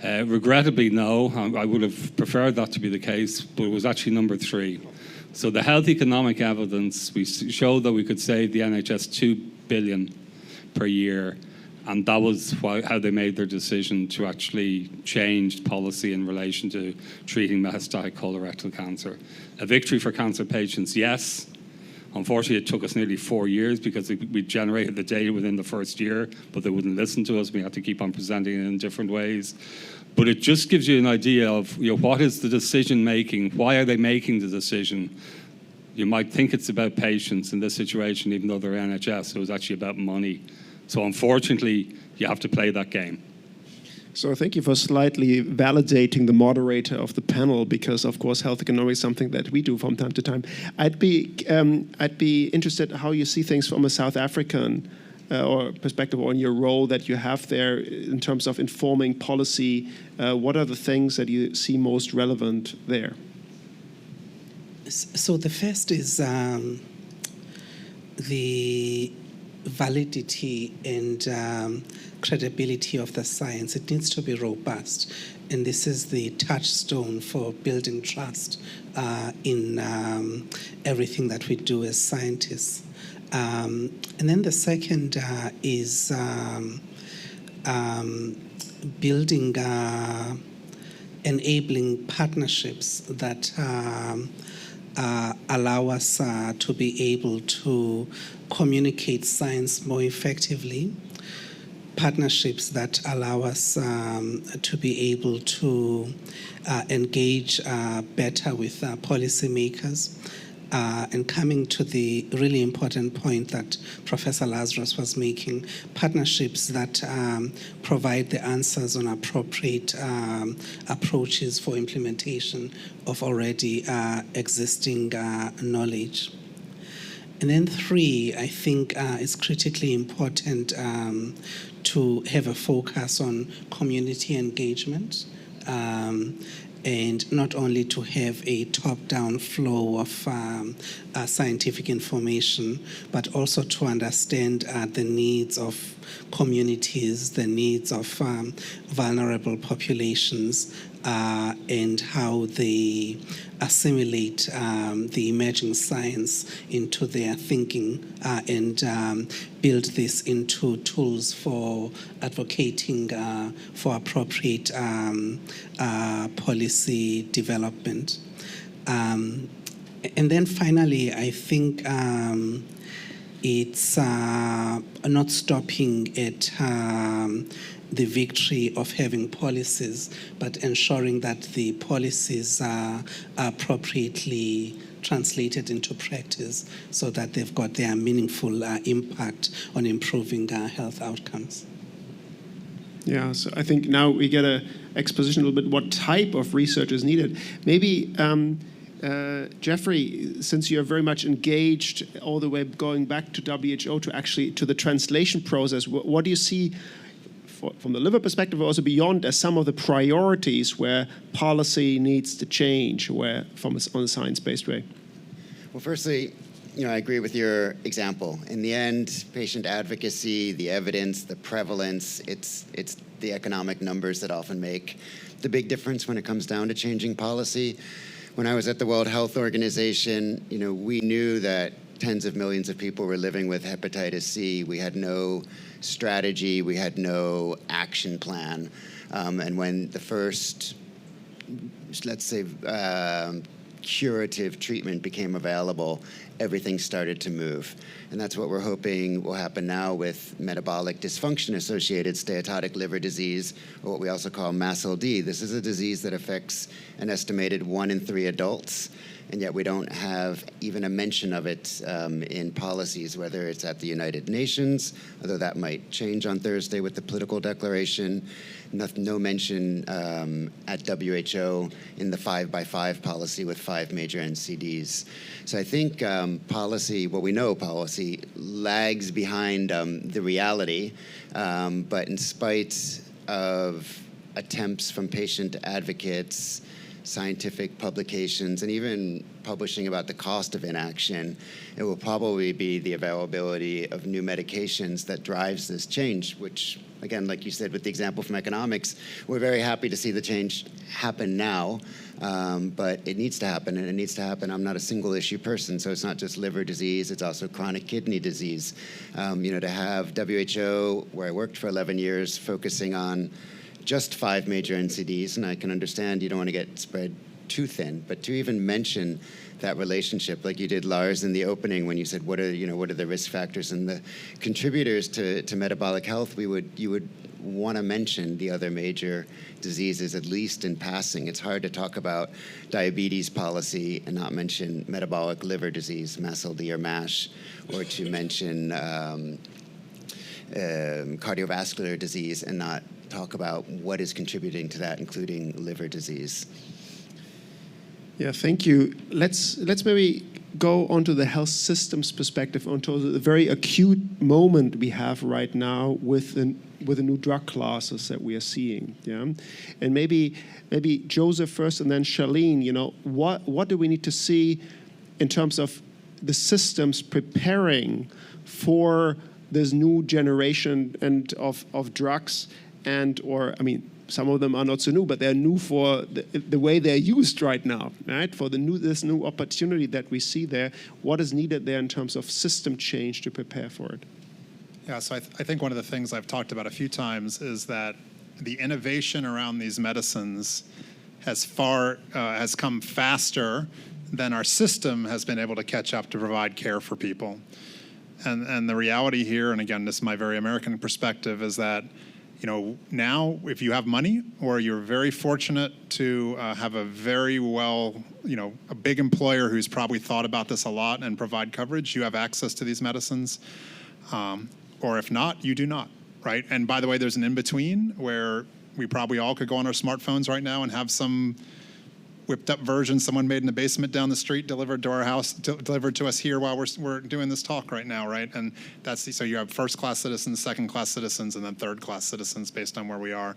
Regrettably, no. I would have preferred that to be the case, but it was actually number 3. So the health economic evidence, we showed that we could save the NHS $2 billion per year, and that was how they made their decision to actually change policy in relation to treating metastatic colorectal cancer. A victory for cancer patients, yes. Unfortunately, it took us nearly 4 years because we generated the data within the first year, but they wouldn't listen to us. We had to keep on presenting it in different ways. But it just gives you an idea of what is the decision making? Why are they making the decision? You might think it's about patients in this situation, even though they're NHS. It was actually about money. So unfortunately, you have to play that game. So thank you for slightly validating the moderator of the panel, because of course health economics is something that we do from time to time. I'd be interested how you see things from a South African or perspective on your role that you have there in terms of informing policy. What are the things that you see most relevant there? So the first is the validity and credibility of the science. It needs to be robust, and this is the touchstone for building trust in everything that we do as scientists. And then the second is building enabling partnerships that allow us to be able to communicate science more effectively, partnerships that allow us to be able to engage better with policymakers. And coming to the really important point that Professor Lazarus was making, partnerships that provide the answers on appropriate approaches for implementation of already existing knowledge. And then three, I think it's critically important to have a focus on community engagement. And not only to have a top-down flow of scientific information, but also to understand the needs of communities, the needs of vulnerable populations, and how they assimilate the emerging science into their thinking and build this into tools for advocating for appropriate policy development. And then finally, I think it's not stopping at the victory of having policies, but ensuring that the policies are appropriately translated into practice so that they've got their meaningful impact on improving health outcomes. Yeah, so I think now we get an exposition a little bit what type of research is needed. Maybe, Jeffrey, since you're very much engaged all the way going back to WHO to the translation process, what do you see from the liver perspective, also beyond, as some of the priorities where policy needs to change, on a science-based way? Well, firstly, I agree with your example. In the end, patient advocacy, the evidence, the prevalence, it's the economic numbers that often make the big difference when it comes down to changing policy. When I was at the World Health Organization, we knew that tens of millions of people were living with hepatitis C. We had no strategy, we had no action plan. And when the first, let's say, curative treatment became available, everything started to move. And that's what we're hoping will happen now with metabolic dysfunction-associated steatotic liver disease, or what we also call MASLD. This is a disease that affects an estimated 1 in 3 adults, and yet we don't have even a mention of it in policies, whether it's at the United Nations, although that might change on Thursday with the political declaration. No mention at WHO in the 5x5 policy with 5 major NCDs. So I think policy, we know policy lags behind the reality, but in spite of attempts from patient advocates, scientific publications, and even publishing about the cost of inaction, it will probably be the availability of new medications that drives this change, which, again, like you said with the example from economics, we're very happy to see the change happen now, but it needs to happen, and it needs to happen. I'm not a single issue person, so it's not just liver disease, it's also chronic kidney disease. To have WHO, where I worked for 11 years, focusing on just 5 major NCDs, and I can understand you don't want to get spread too thin, but to even mention that relationship, like you did, Lars, in the opening when you said what are the risk factors and the contributors to metabolic health, you would want to mention the other major diseases, at least in passing. It's hard to talk about diabetes policy and not mention metabolic liver disease, MASLD or MASH, or to mention cardiovascular disease and not talk about what is contributing to that, including liver disease. Yeah, thank you. Let's maybe go onto the health systems perspective, onto the very acute moment we have right now with the new drug classes that we are seeing. Yeah, and maybe Joseph first, and then Charline. You know, what do we need to see in terms of the systems preparing for this new generation and of drugs, and or I mean, some of them are not so new, but they're new for the way they're used right now, right? For this new opportunity that we see there, what is needed there in terms of system change to prepare for it? Yeah, so I think one of the things I've talked about a few times is that the innovation around these medicines has come faster than our system has been able to catch up to provide care for people. And the reality here, and again, this is my very American perspective, is that now if you have money or you're very fortunate to have a very a big employer who's probably thought about this a lot and provide coverage, you have access to these medicines. Or if not, you do not, right? And by the way, there's an in-between where we probably all could go on our smartphones right now and have some whipped up version someone made in the basement down the street delivered to our house, delivered to us here while we're doing this talk right now, right? And so you have first-class citizens, second-class citizens, and then third-class citizens based on where we are.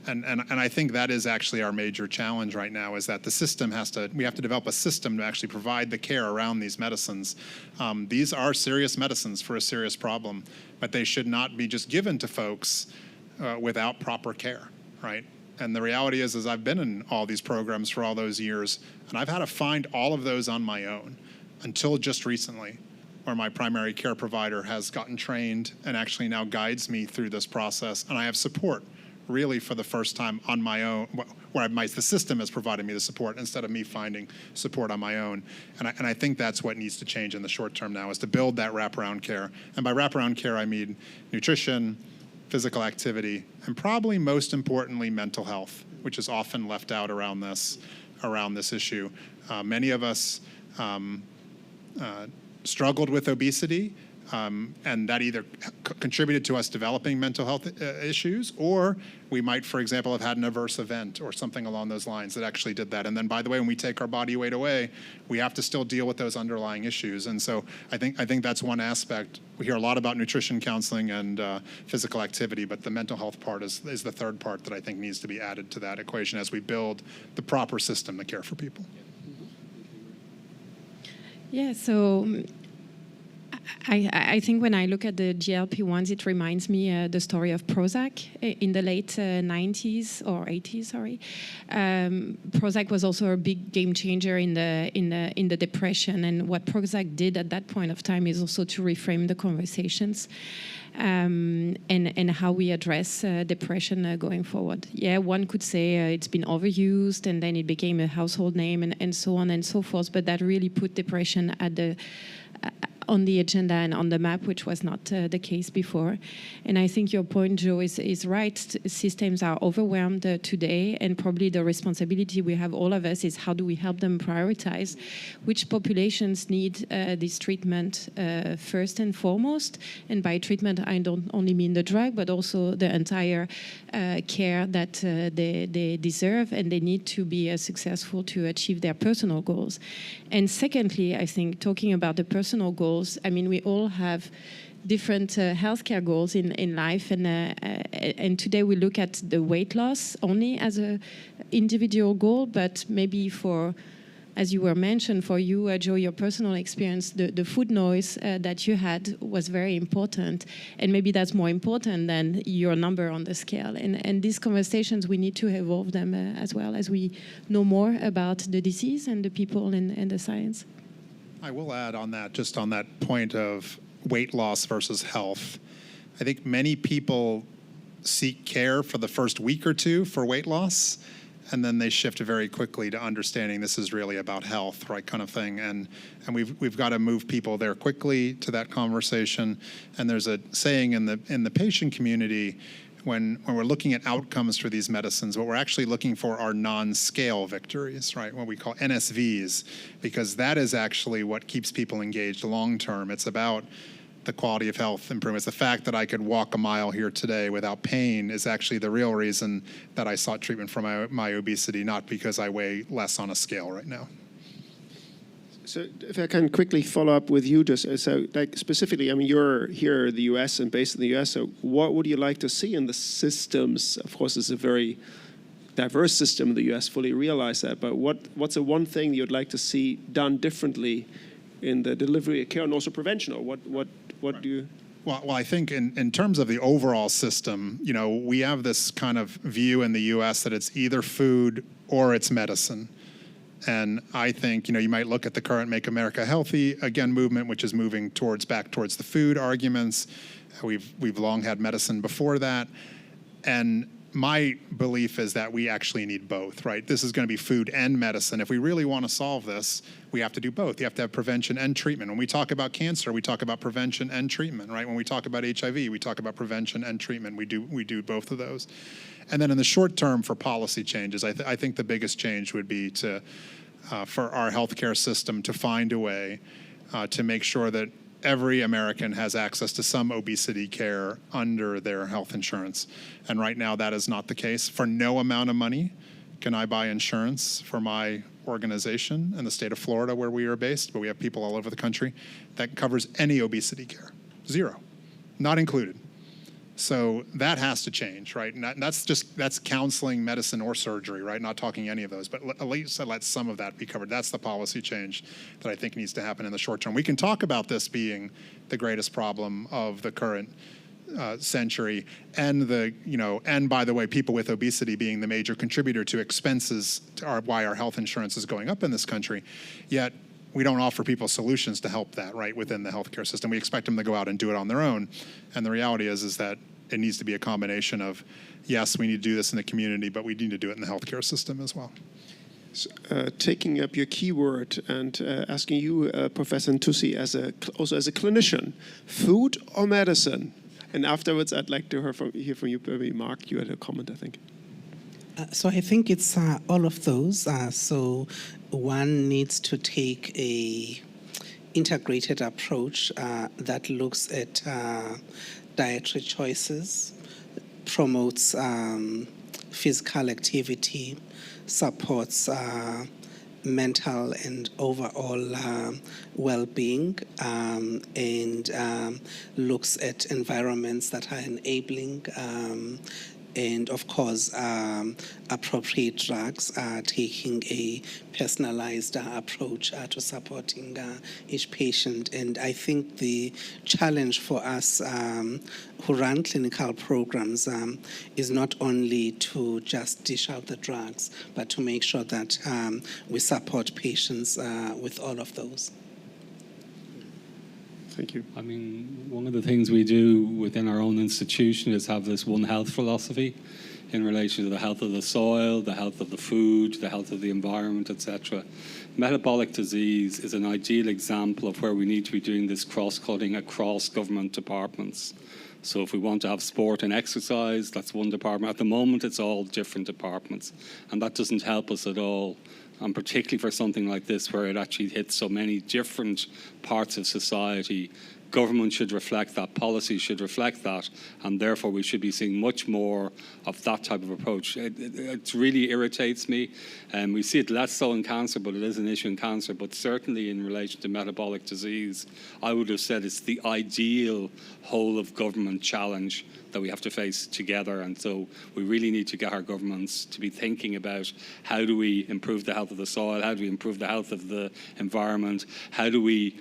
And I think that is actually our major challenge right now, is that the system we have to develop a system to actually provide the care around these medicines. These are serious medicines for a serious problem, but they should not be just given to folks without proper care, right? And the reality is I've been in all these programs for all those years, and I've had to find all of those on my own until just recently, where my primary care provider has gotten trained and actually now guides me through this process, and I have support really for the first time on my own, where the system has provided me the support instead of me finding support on my own. And I think that's what needs to change in the short term now, is to build that wraparound care. And by wraparound care, I mean nutrition, physical activity, and probably most importantly, mental health, which is often left out around this issue. Many of us struggled with obesity, and that either contributed to us developing mental health issues, or we might, for example, have had an adverse event or something along those lines that actually did that. And then, by the way, when we take our body weight away, we have to still deal with those underlying issues. And so I think that's one aspect. We hear a lot about nutrition counseling and physical activity, but the mental health part is the third part that I think needs to be added to that equation as we build the proper system to care for people. Yeah, so I think when I look at the GLP-1s, it reminds me the story of Prozac in the late 90s or 80s. Sorry, Prozac was also a big game changer in the depression, and what Prozac did at that point of time is also to reframe the conversations. And how we address depression going forward. Yeah, one could say it's been overused and then it became a household name and so on and so forth, but that really put depression at on the agenda and on the map, which was not the case before. And I think your point, Joe, is right. Systems are overwhelmed today, and probably the responsibility we have, all of us, is how do we help them prioritize which populations need this treatment first and foremost. And by treatment, I don't only mean the drug, but also the entire care that they deserve, and they need to be successful to achieve their personal goals. And secondly, I think talking about the personal goals, I mean, we all have different healthcare goals in life, and today we look at the weight loss only as an individual goal, but maybe for, as you were mentioned, for you, Joe, your personal experience, the food noise that you had was very important, and maybe that's more important than your number on the scale. And these conversations, we need to evolve them as well as we know more about the disease and the people and the science. I will add on that, just on that point of weight loss versus health. I think many people seek care for the first week or two for weight loss, and then they shift very quickly to understanding this is really about health, right, kind of thing. And we've got to move people there quickly to that conversation. And there's a saying in the patient community, when we're looking at outcomes for these medicines, what we're actually looking for are non-scale victories, right? What we call NSVs, because that is actually what keeps people engaged long term. It's about the quality of health improvements. The fact that I could walk a mile here today without pain is actually the real reason that I sought treatment for my obesity, not because I weigh less on a scale right now. So if I can quickly follow up with you, just so like specifically, I mean, you're here in the US and based in the US, so what would you like to see in the systems? Of course, it's a very diverse system in the US, fully realize that, but what's the one thing you'd like to see done differently in the delivery of care and also prevention, or what do you? Well, I think in terms of the overall system, you know, we have this kind of view in the US that it's either food or it's medicine. And I think, you know, you might look at the current Make America Healthy, again, movement, which is moving back towards the food arguments. We've long had medicine before that. And my belief is that we actually need both, right? This is going to be food and medicine. If we really want to solve this, we have to do both. You have to have prevention and treatment. When we talk about cancer, we talk about prevention and treatment, right? When we talk about HIV, we talk about prevention and treatment. We do both of those. And then in the short term for policy changes, I think the biggest change would be for our healthcare system to find a way to make sure that every American has access to some obesity care under their health insurance. And right now that is not the case. For no amount of money can I buy insurance for my organization in the state of Florida where we are based, but we have people all over the country that covers any obesity care. Zero, not included. So that has to change, right? And that's counseling, medicine, or surgery, right? Not talking any of those, but at least let some of that be covered. That's the policy change that I think needs to happen in the short term. We can talk about this being the greatest problem of the current century, and and by the way, people with obesity being the major contributor to expenses, why our health insurance is going up in this country. Yet we don't offer people solutions to help that, right, within the healthcare system. We expect them to go out and do it on their own. And the reality is that it needs to be a combination of, yes, we need to do this in the community, but we need to do it in the healthcare system as well. So, taking up your keyword and asking you, Professor Ntusi, also as a clinician, food or medicine? And afterwards, I'd like to hear from you, maybe Mark, you had a comment, I think. So I think it's all of those. So one needs to take a integrated approach that looks at dietary choices, promotes physical activity, supports mental and overall well-being, and looks at environments that are enabling, and of course, appropriate drugs, taking a personalized approach to supporting each patient. And I think the challenge for us who run clinical programs is not only to just dish out the drugs, but to make sure that we support patients with all of those. Thank you. I mean, one of the things we do within our own institution is have this One Health philosophy in relation to the health of the soil, the health of the food, the health of the environment, etc. Metabolic disease is an ideal example of where we need to be doing this cross-cutting across government departments. So if we want to have sport and exercise, that's one department. At the moment, it's all different departments, and that doesn't help us at all. And particularly for something like this, where it actually hits so many different parts of society, government should reflect that, policy should reflect that, and therefore we should be seeing much more of that type of approach. It really irritates me, and we see it less so in cancer, but it is an issue in cancer. But certainly in relation to metabolic disease, I would have said it's the ideal whole of government challenge that we have to face together. And so we really need to get our governments to be thinking about how do we improve the health of the soil, how do we improve the health of the environment, how do we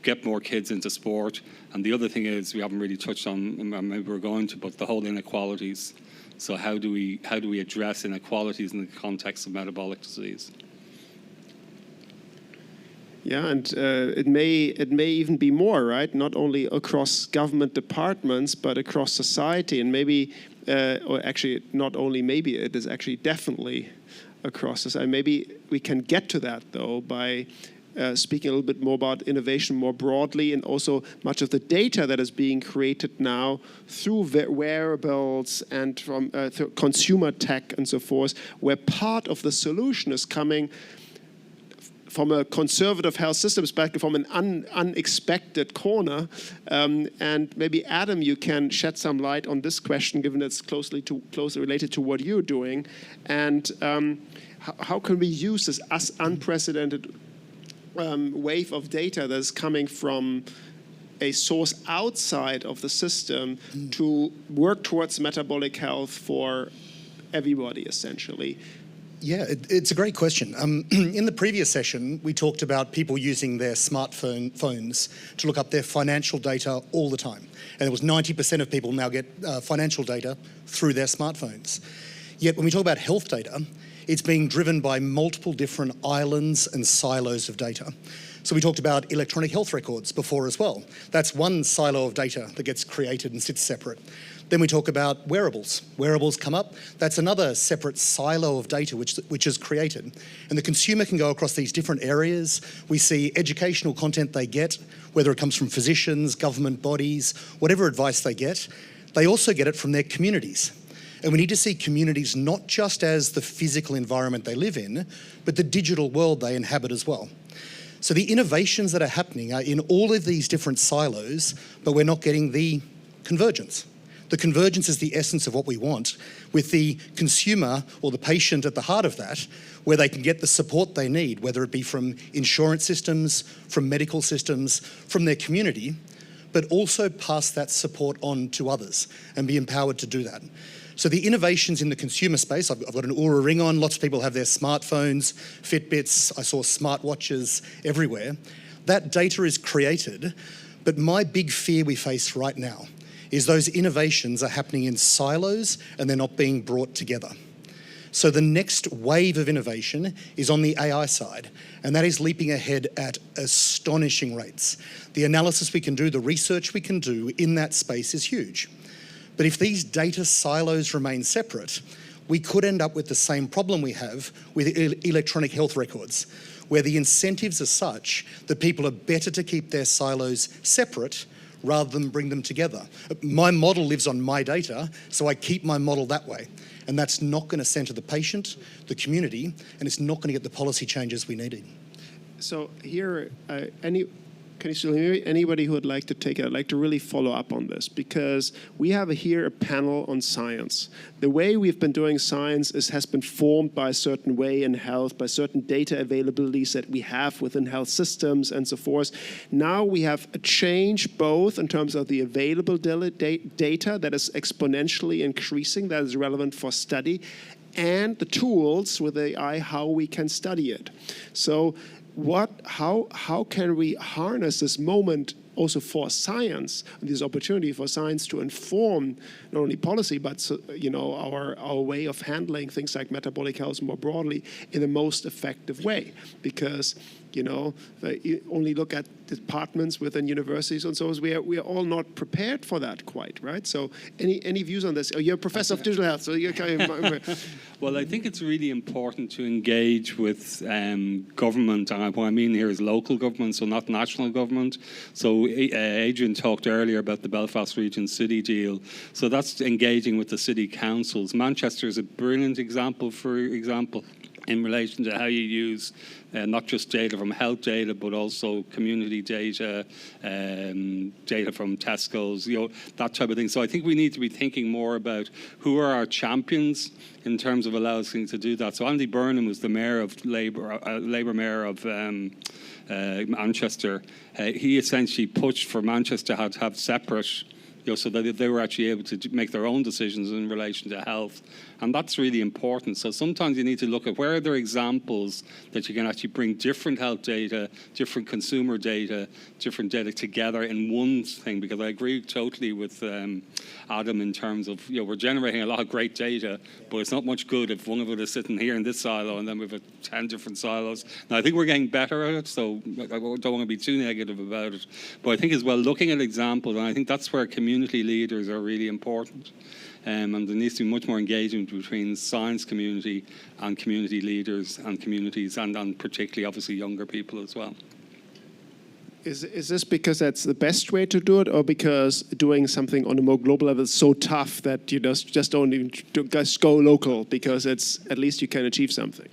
get more kids into sport. And the other thing is, we haven't really touched on, maybe we're going to, but the whole inequalities. So how do we address inequalities in the context of metabolic disease? Yeah, and it may even be more, right? Not only across government departments, but across society, and maybe, or actually not only maybe, it is actually definitely across society. Maybe we can get to that though by speaking a little bit more about innovation more broadly, and also much of the data that is being created now through wearables and from through consumer tech and so forth, where part of the solution is coming from a conservative health system perspective, from an unexpected corner. And maybe Adam, you can shed some light on this question, given it's closely related to what you're doing. And how can we use this unprecedented wave of data that's coming from a source outside of the system to work towards metabolic health for everybody, essentially? Yeah, it's a great question. In the previous session, we talked about people using their smartphones to look up their financial data all the time. And it was 90% of people now get financial data through their smartphones. Yet when we talk about health data, it's being driven by multiple different islands and silos of data. So we talked about electronic health records before as well. That's one silo of data that gets created and sits separate. Then we talk about wearables. Wearables come up. That's another separate silo of data which is created. And the consumer can go across these different areas. We see educational content they get, whether it comes from physicians, government bodies, whatever advice they get. They also get it from their communities. And we need to see communities not just as the physical environment they live in, but the digital world they inhabit as well. So the innovations that are happening are in all of these different silos, but we're not getting the convergence. The convergence is the essence of what we want, with the consumer or the patient at the heart of that, where they can get the support they need, whether it be from insurance systems, from medical systems, from their community, but also pass that support on to others and be empowered to do that. So the innovations in the consumer space, I've got an Oura ring on, lots of people have their smartphones, Fitbits, I saw smartwatches everywhere. That data is created, but my big fear we face right now is those innovations are happening in silos and they're not being brought together. So the next wave of innovation is on the AI side, and that is leaping ahead at astonishing rates. The analysis we can do, the research we can do in that space is huge. But if these data silos remain separate, we could end up with the same problem we have with electronic health records, where the incentives are such that people are better to keep their silos separate rather than bring them together. My model lives on my data, so I keep my model that way. And that's not going to centre the patient, the community, and it's not going to get the policy changes we needed. So here, anybody who would like to take it, I'd like to really follow up on this, because we have here a panel on science. The way we've been doing science has been formed by a certain way in health, by certain data availabilities that we have within health systems and so forth. Now we have a change both in terms of the available data that is exponentially increasing, that is relevant for study, and the tools with AI, how we can study it. So how can we harness this moment also for science, this opportunity for science to inform not only policy, but our way of handling things like metabolic health more broadly in the most effective way? Because they only look at departments within universities and so on. We are all not prepared for that quite, right? So any views on this? Oh, you're a professor of digital health, so you're kind of... Well, I think it's really important to engage with government, and what I mean here is local government, so not national government. So Adrian talked earlier about the Belfast Region City deal. So that's engaging with the city councils. Manchester is a brilliant example, for example, in relation to how you use not just data from health data, but also community data, data from Tesco's, that type of thing. So I think we need to be thinking more about who are our champions in terms of allowing to do that. So Andy Burnham was the mayor of Labour mayor of Manchester. He essentially pushed for Manchester to have separate, so that they were actually able to make their own decisions in relation to health. And that's really important. So sometimes you need to look at where are there examples that you can actually bring different health data, different consumer data, different data together in one thing. Because I agree totally with Adam in terms of, we're generating a lot of great data, but it's not much good if one of it is sitting here in this silo and then we've 10 different silos. Now, I think we're getting better at it, so I don't want to be too negative about it. But I think as well, looking at examples, and I think that's where community leaders are really important. And there needs to be much more engagement between science community and community leaders and communities, and particularly, obviously, younger people as well. Is this because that's the best way to do it, or because doing something on a more global level is so tough that you just don't even just go local, because it's at least you can achieve something?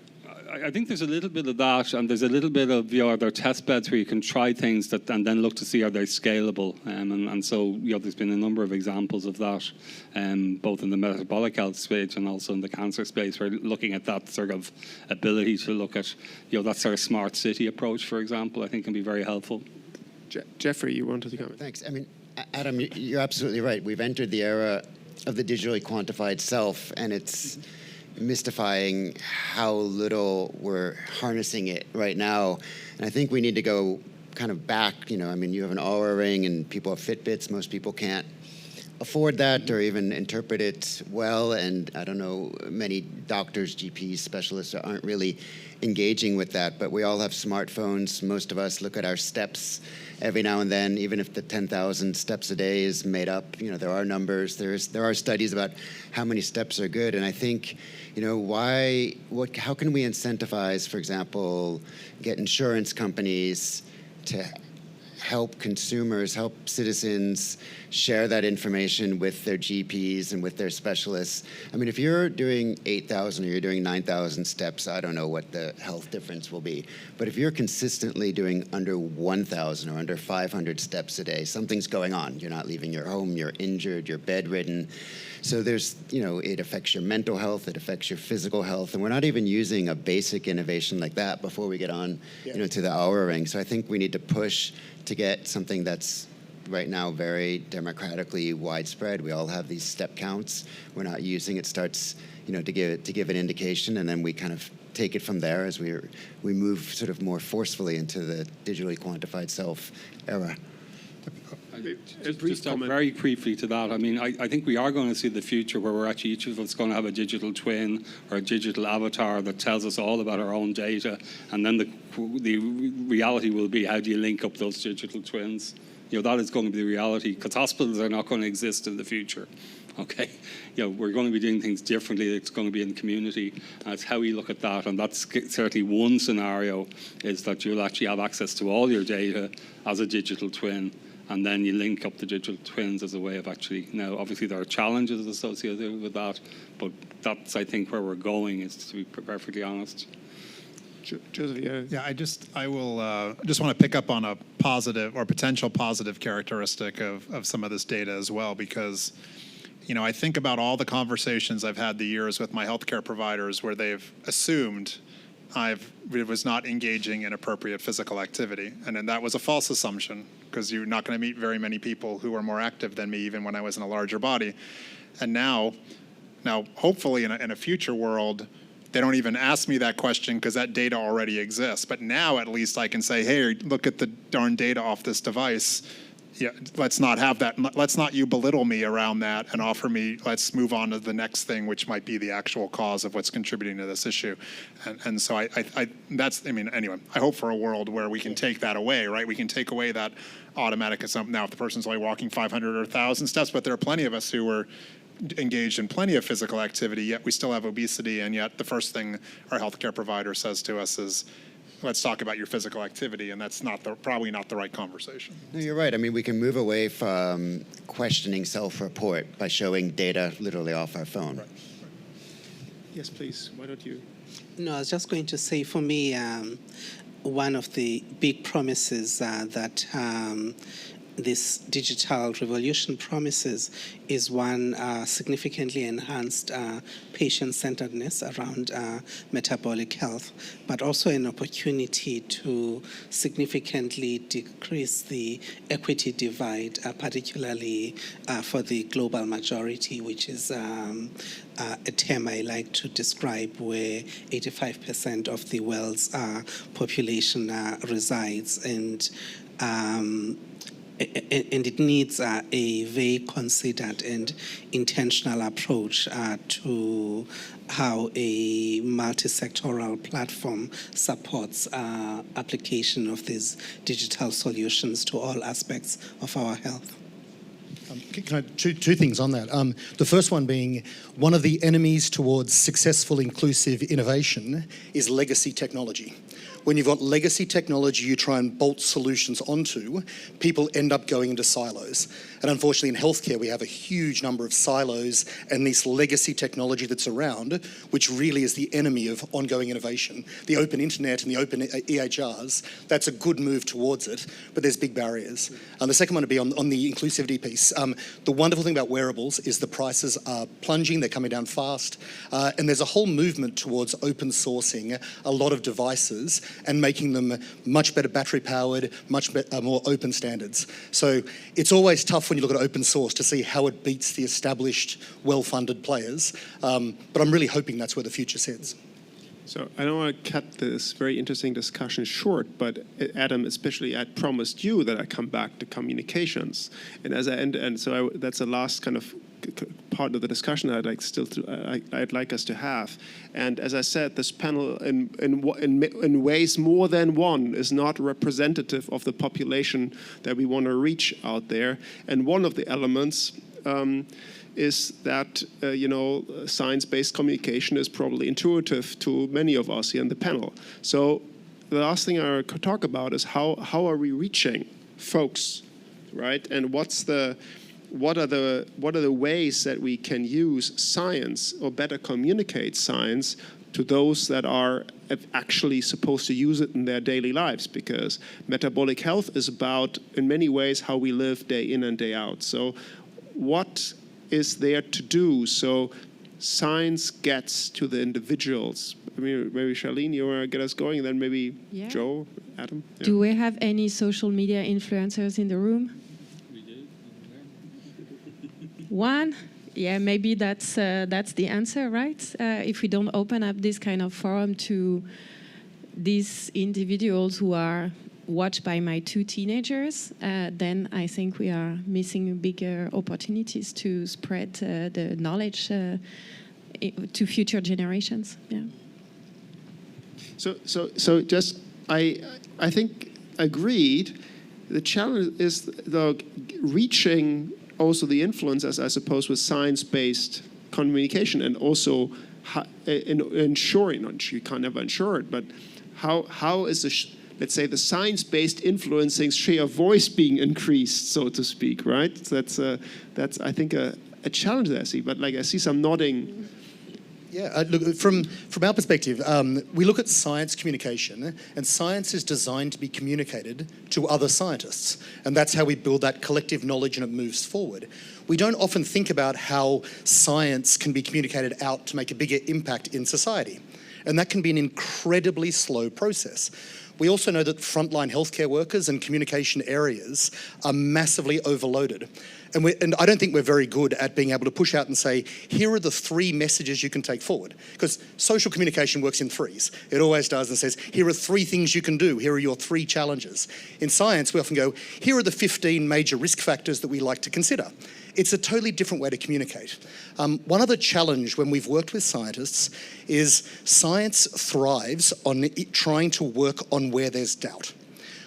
I think there's a little bit of that, and there's a little bit of, are there test beds where you can try things that, and then look to see are they scalable, and so there's been a number of examples of that, both in the metabolic health space and also in the cancer space. We're looking at that sort of ability to look at, that sort of smart city approach, for example, I think can be very helpful. Jeffrey, you wanted to comment? Thanks. I mean, Adam, you're absolutely right. We've entered the era of the digitally quantified self, and it's mystifying how little we're harnessing it right now. And I think we need to go kind of back. I mean, you have an Oura ring and people have Fitbits. Most people can't afford that or even interpret it well. And I don't know, many doctors, GPs, specialists aren't really engaging with that. But we all have smartphones. Most of us look at our steps every now and then, even if the 10,000 steps a day is made up. There are numbers. There are studies about how many steps are good. And I think, how can we incentivize, for example, get insurance companies to help consumers, help citizens share that information with their GPs and with their specialists? I mean, if you're doing 8,000 or you're doing 9,000 steps, I don't know what the health difference will be. But if you're consistently doing under 1,000 or under 500 steps a day, something's going on. You're not leaving your home, you're injured, you're bedridden. So there's, it affects your mental health, it affects your physical health, and we're not even using a basic innovation like that before we get on, to the Oura ring. So I think we need to push to get something that's right now very democratically widespread. We all have these step counts. We're not using it. Starts, to give an indication, and then we kind of take it from there as we move sort of more forcefully into the digitally quantified self era. Just very briefly to that, I mean, I think we are going to see the future where we're actually each of us going to have a digital twin or a digital avatar that tells us all about our own data, and then the reality will be, how do you link up those digital twins? That is going to be the reality, because hospitals are not going to exist in the future. Okay, we're going to be doing things differently. It's going to be in the community, and it's how we look at that. And that's certainly one scenario, is that you'll actually have access to all your data as a digital twin, and then you link up the digital twins as a way of actually, now obviously there are challenges associated with that, but that's, I think, where we're going, is to be perfectly honest. Joseph, yeah, I will just want to pick up on a positive or potential positive characteristic of some of this data as well, because I think about all the conversations I've had the years with my healthcare providers where they've assumed I was not engaging in appropriate physical activity. And then that was a false assumption, because you're not going to meet very many people who are more active than me, even when I was in a larger body. And now hopefully in a future world, they don't even ask me that question, because that data already exists. But now at least I can say, hey, look at the darn data off this device. Yeah, let's not have that. Let's not you belittle me around that and offer me, let's move on to the next thing, which might be the actual cause of what's contributing to this issue. And so anyway, I hope for a world where we can take that away, right? We can take away that automatic assumption. Now, if the person's only walking 500 or 1,000 steps, but there are plenty of us who are engaged in plenty of physical activity, yet we still have obesity, and yet the first thing our healthcare provider says to us is, let's talk about your physical activity, and that's probably not the right conversation. No, you're right. I mean, we can move away from questioning self-report by showing data literally off our phone. Right. Yes, please. Why don't you? No, I was just going to say, for me, one of the big promises that this digital revolution promises is one significantly enhanced patient-centeredness around metabolic health, but also an opportunity to significantly decrease the equity divide, particularly for the global majority, which is a term I like to describe, where 85% of the world's population resides, and it needs a very considered and intentional approach to how a multi-sectoral platform supports application of these digital solutions to all aspects of our health. Can I two things on that? The first one being, one of the enemies towards successful inclusive innovation is legacy technology. When you've got legacy technology you try and bolt solutions onto, people end up going into silos. And unfortunately, in healthcare, we have a huge number of silos and this legacy technology that's around, which really is the enemy of ongoing innovation. The open internet and the open EHRs, that's a good move towards it, but there's big barriers. The second one would be on the inclusivity piece. The wonderful thing about wearables is the prices are plunging, they're coming down fast, and there's a whole movement towards open sourcing a lot of devices and making them much better battery powered, much more open standards. So it's always tough when you look at open source to see how it beats the established, well-funded players, but I'm really hoping that's where the future sits. So I don't want to cut this very interesting discussion short, but Adam, especially I promised you that I come back to communications, and that's the last kind of part of the discussion that I'd like us to have. And as I said, this panel in ways more than one is not representative of the population that we want to reach out there. And one of the elements is that science-based communication is probably intuitive to many of us here in the panel. So the last thing I could talk about is how are we reaching folks, right? And what are the ways that we can use science or better communicate science to those that are actually supposed to use it in their daily lives? Because metabolic health is about, in many ways, how we live day in and day out. So what is there to do so science gets to the individuals? I mean, maybe Charline, you want to get us going, and then maybe Joe, Adam? Yeah. Do we have any social media influencers in the room? We do. One? Yeah, maybe that's the answer, right? If we don't open up this kind of forum to these individuals who are watched by my two teenagers, then I think we are missing bigger opportunities to spread the knowledge to future generations. Yeah. So just I think agreed. The challenge is reaching also the influencers, I suppose, with science-based communication, and also ensuring. You can't never ensure it, but how is let's say the science-based influencing share of voice being increased, so to speak, right? So that's I think a challenge that I see. But I see some nodding. Yeah, look, from our perspective, we look at science communication, and science is designed to be communicated to other scientists, and that's how we build that collective knowledge and it moves forward. We don't often think about how science can be communicated out to make a bigger impact in society, and that can be an incredibly slow process. We also know that frontline healthcare workers and communication areas are massively overloaded. And I don't think we're very good at being able to push out and say, here are the 3 messages you can take forward. Because social communication works in threes. It always does, and says, here are 3 things you can do. Here are your 3 challenges. In science, we often go, here are the 15 major risk factors that we like to consider. It's a totally different way to communicate. One other challenge when we've worked with scientists is science thrives on trying to work on where there's doubt.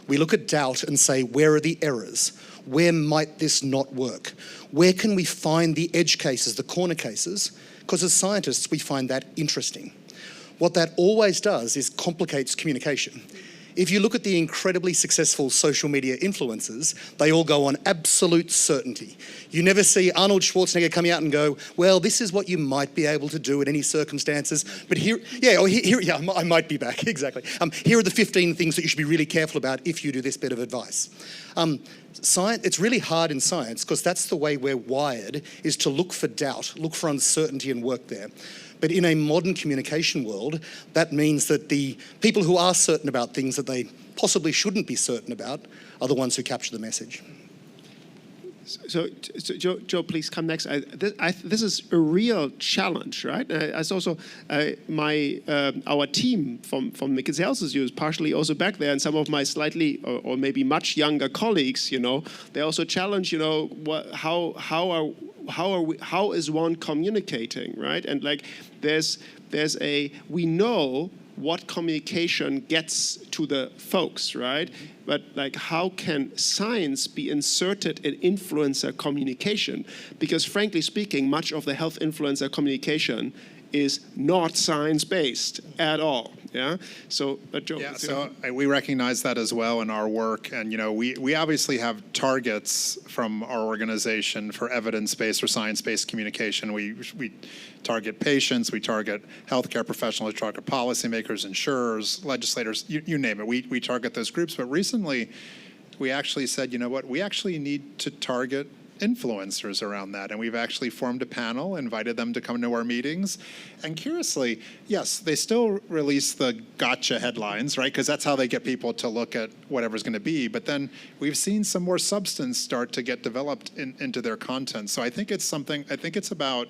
We look at doubt and say, where are the errors? Where might this not work? Where can we find the edge cases, the corner cases? Because as scientists, we find that interesting. What that always does is complicates communication. If you look at the incredibly successful social media influencers, they all go on absolute certainty. You never see Arnold Schwarzenegger coming out and go, well, this is what you might be able to do in any circumstances, but I might be back, exactly. Here are the 15 things that you should be really careful about if you do this bit of advice. Science, it's really hard in science because that's the way we're wired, is to look for doubt, look for uncertainty and work there. But in a modern communication world, that means that the people who are certain about things that they possibly shouldn't be certain about are the ones who capture the message. So Joe, please come next. This is a real challenge, right? As also our team from McKinsey Health is partially also back there, and some of my slightly or maybe much younger colleagues, they also challenge, how is one communicating, right? And we know what communication gets to the folks, right? But how can science be inserted in influencer communication? Because frankly speaking, much of the health influencer communication is not science-based at all. Yeah. So, Joe. Yeah. So we recognize that as well in our work, and we obviously have targets from our organization for evidence-based or science-based communication. We target patients, we target healthcare professionals, we target policymakers, insurers, legislators, you name it. We target those groups. But recently, we actually said, you know what? We actually need to target influencers around that, and we've actually formed a panel, invited them to come to our meetings, and curiously, yes, they still release the gotcha headlines, right, because that's how they get people to look at whatever's going to be, but then we've seen some more substance start to get developed into their content. So I think it's about,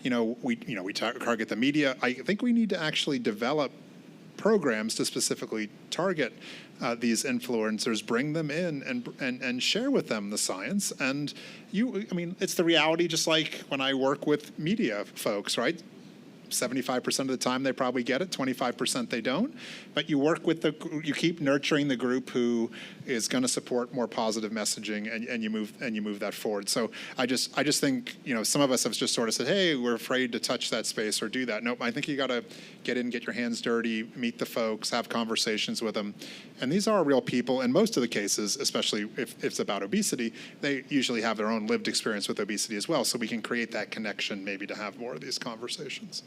we target the media. I think we need to actually develop programs to specifically target these influencers, bring them in and share with them the science. And it's the reality, just like when I work with media folks, right? 75% of the time they probably get it, 25% they don't. But you work with you keep nurturing the group who is going to support more positive messaging, and you move that forward. So I just think some of us have just sort of said, hey, we're afraid to touch that space or do that. Nope, I think you got to get in, get your hands dirty, meet the folks, have conversations with them. And these are real people. In most of the cases, especially if it's about obesity, they usually have their own lived experience with obesity as well. So we can create that connection maybe to have more of these conversations.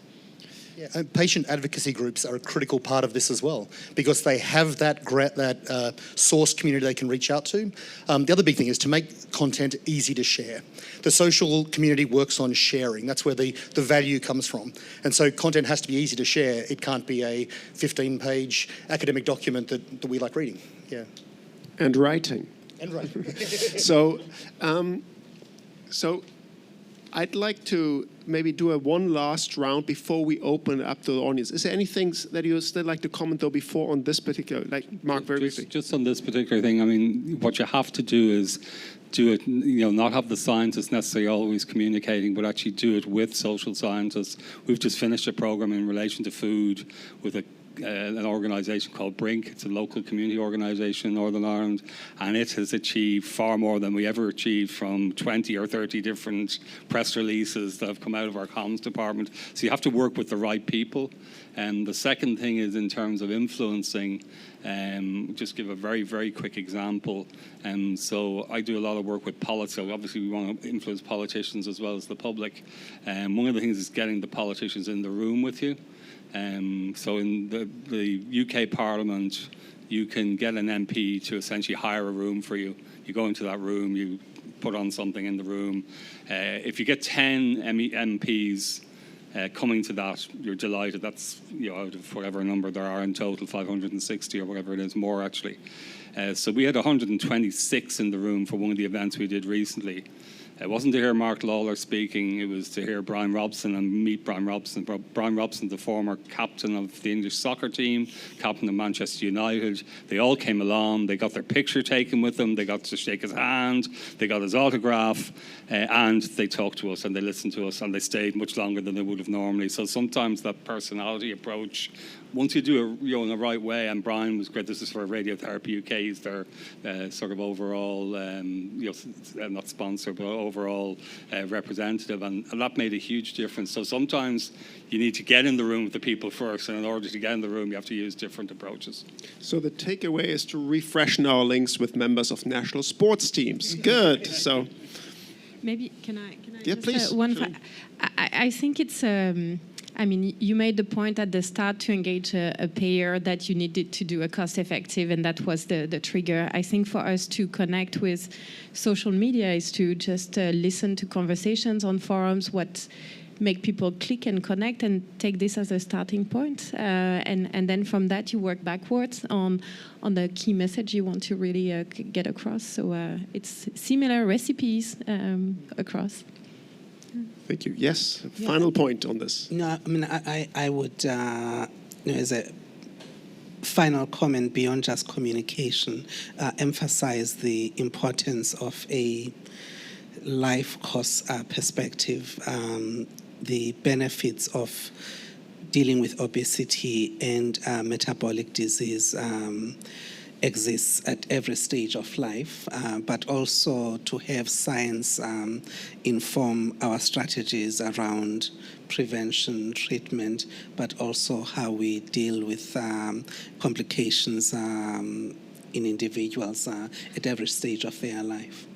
Yeah, and patient advocacy groups are a critical part of this as well, because they have that source community they can reach out to. The other big thing is to make content easy to share. The social community works on sharing. That's where the value comes from. And so content has to be easy to share. It can't be a 15-page academic document that we like reading. Yeah. And writing. So I'd like to maybe do one last round before we open it up to the audience. Is there anything that you still like to comment though before on this particular, like Mark, very briefly? Just on this particular thing, what you have to do is do it, not have the scientists necessarily always communicating, but actually do it with social scientists. We've just finished a program in relation to food with an organisation called Brink. It's a local community organisation in Northern Ireland, and it has achieved far more than we ever achieved from 20 or 30 different press releases that have come out of our comms department. So you have to work with the right people. And the second thing is in terms of influencing, just give a very, very quick example. So I do a lot of work with politics. So obviously we want to influence politicians as well as the public. One of the things is getting the politicians in the room with you. So in the UK Parliament, you can get an MP to essentially hire a room for you. You go into that room, you put on something in the room. If you get 10 MPs coming to that, you're delighted. That's out of whatever number there are in total, 560 or whatever it is, more actually. So we had 126 in the room for one of the events we did recently. It wasn't to hear Mark Lawler speaking, it was to hear Brian Robson and meet Brian Robson. Brian Robson, the former captain of the English soccer team, captain of Manchester United. They all came along, they got their picture taken with him, they got to shake his hand, they got his autograph, and they talked to us and they listened to us and they stayed much longer than they would have normally. So sometimes that personality approach, once you do it in the right way, and Brian was great, this is for Radiotherapy UK, he's their sort of overall, not sponsor, but overall representative, and that made a huge difference. So sometimes you need to get in the room with the people first, and in order to get in the room, you have to use different approaches. So the takeaway is to refreshen our links with members of national sports teams. Good. So maybe can I yeah, just, please. I think it's you made the point at the start to engage a payer that you needed to do a cost-effective, and that was the trigger. I think for us to connect with social media is to just listen to conversations on forums, what make people click and connect, and take this as a starting point. And then from that, you work backwards on the key message you want to really get across. So it's similar recipes across. Thank you. Yes, final point on this. I would, as a final comment beyond just communication, emphasize the importance of a life cost perspective, the benefits of dealing with obesity and metabolic disease, exists at every stage of life, but also to have science inform our strategies around prevention, treatment, but also how we deal with complications in individuals at every stage of their life.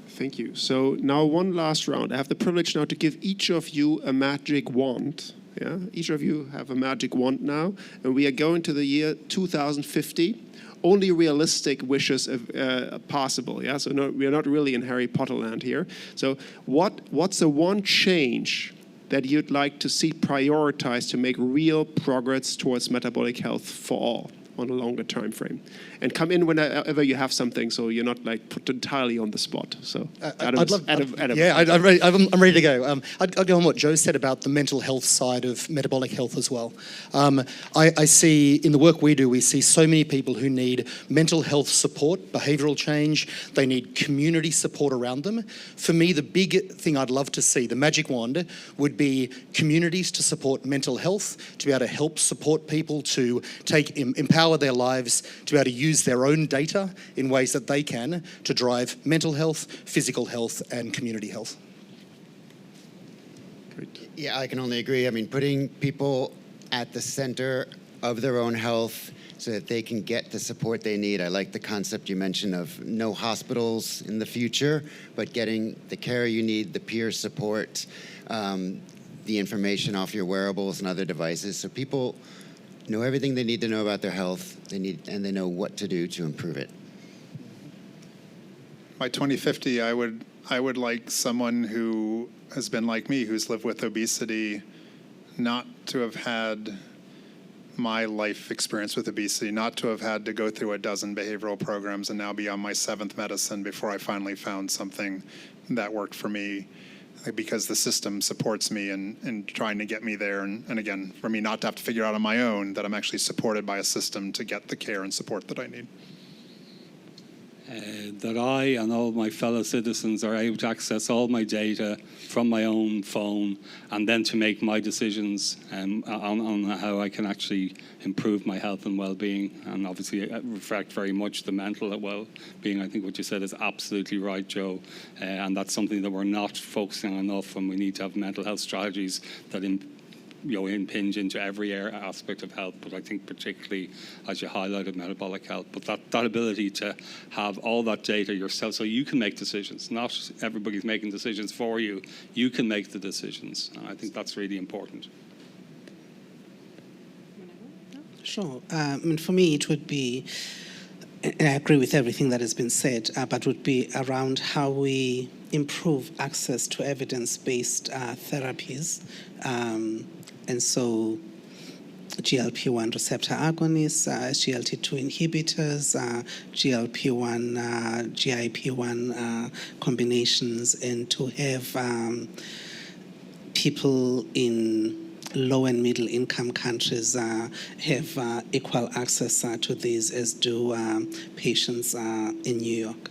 Thank you. So now one last round. I have the privilege now to give each of you a magic wand. Yeah, each of you have a magic wand now, and we are going to the year 2050. Only realistic wishes possible. Yeah, so we are not really in Harry Potter land here. So what's the one change that you'd like to see prioritized to make real progress towards metabolic health for all on a longer time frame? And come in whenever you have something, so you're not like put entirely on the spot. So Adam. Yeah, I'm ready to go. I'd go on what Joe said about the mental health side of metabolic health as well. I see in the work we do, we see so many people who need mental health support, behavioural change. They need community support around them. For me, the big thing I'd love to see, the magic wand, would be communities to support mental health, to be able to help support people to empower their lives, to be able to use their own data in ways that they can to drive mental health, physical health, and community health. Great. Yeah, I can only agree. I mean, putting people at the center of their own health so that they can get the support they need. I like the concept you mentioned of no hospitals in the future, but getting the care you need, the peer support, the information off your wearables and other devices, so people know everything they need to know about their health, and they know what to do to improve it. By 2050, I would like someone who has been like me, who's lived with obesity, not to have had my life experience with obesity, not to have had to go through a dozen behavioral programs and now be on my 7th medicine before I finally found something that worked for me, because the system supports me in trying to get me there. And again, for me not to have to figure out on my own, that I'm actually supported by a system to get the care and support that I need. That I and all my fellow citizens are able to access all my data from my own phone, and then to make my decisions on how I can actually improve my health and well-being, and obviously reflect very much the mental well-being. I think what you said is absolutely right, Joe, and that's something that we're not focusing on enough, and we need to have mental health strategies that impinge into every aspect of health, but I think particularly, as you highlighted, metabolic health. But that ability to have all that data yourself, so you can make decisions. Not everybody's making decisions for you. You can make the decisions, and I think that's really important. Sure. For me, it would be, and I agree with everything that has been said, but would be around how we improve access to evidence-based therapies. And so GLP-1 receptor agonists, SGLT2 inhibitors, GLP-1, GIP-1 combinations, and to have people in low and middle income countries have equal access to these as do patients in New York.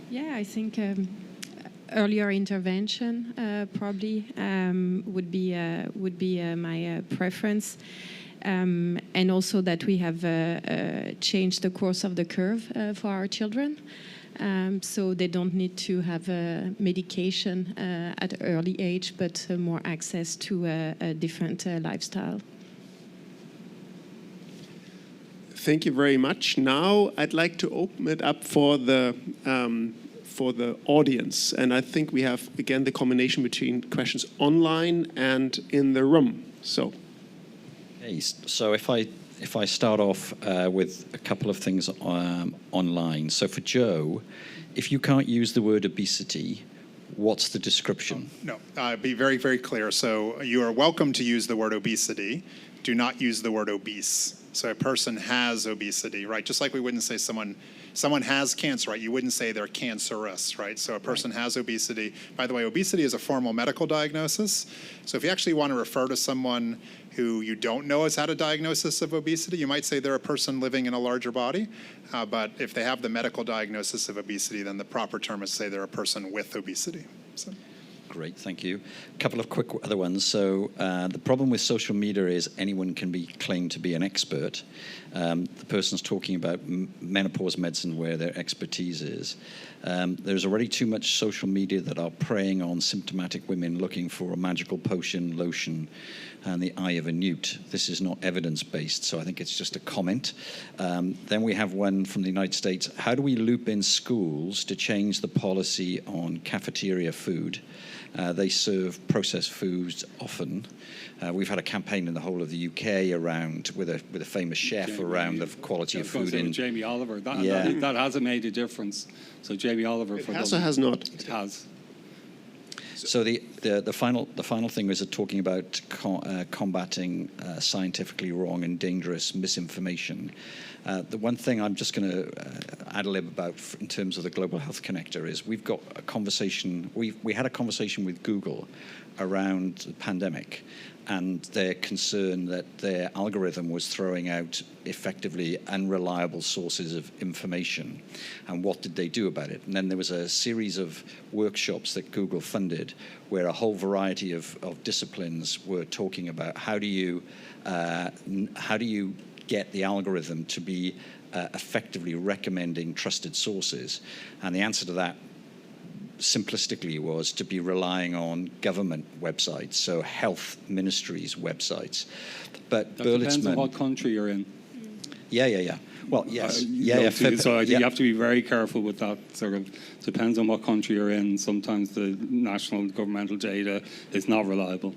Yeah, I think earlier intervention probably would be my preference, and also that we have changed the course of the curve for our children, so they don't need to have medication at an early age, but more access to a different lifestyle. Thank you very much. Now I'd like to open it up for the audience, and I think we have again the combination between questions online and in the room. So, okay, so if I start off with a couple of things online. So for Joe, if you can't use the word obesity, what's the description? No, be very, very clear. So you are welcome to use the word obesity. Do not use the word obese. So a person has obesity, right? Just like we wouldn't say someone has cancer, right? You wouldn't say they're cancerous, right? So a person has obesity. By the way, obesity is a formal medical diagnosis. So if you actually want to refer to someone who you don't know has had a diagnosis of obesity, you might say they're a person living in a larger body. But if they have the medical diagnosis of obesity, then the proper term is to say they're a person with obesity. So. Great, thank you. A couple of quick other ones. So the problem with social media is anyone can be claimed to be an expert. The person's talking about menopause medicine where their expertise is. There's already too much social media that are preying on symptomatic women looking for a magical potion, lotion, and the eye of a newt. This is not evidence-based, so I think it's just a comment. Then we have one from the United States. How do we loop in schools to change the policy on cafeteria food? They serve processed foods often. We've had a campaign in the whole of the UK around with a famous chef around the quality of food in Jamie Oliver. That hasn't made a difference. So Jamie Oliver It has or has not? It has. So the final thing was talking about combating scientifically wrong and dangerous misinformation. The one thing I'm just going to add a little about in terms of the Global Health Connector is we've got a conversation. We had a conversation with Google around the pandemic and their concern that their algorithm was throwing out effectively unreliable sources of information. And what did they do about it? And then there was a series of workshops that Google funded where a whole variety of disciplines were talking about how do you get the algorithm to be effectively recommending trusted sources. And the answer to that simplistically was to be relying on government websites, so health ministries' websites. But that Bertelsmann, depends on what country you're in. Yeah. Well, yes. So I think you have to be very careful with that. Sort of depends on what country you're in. Sometimes the national governmental data is not reliable.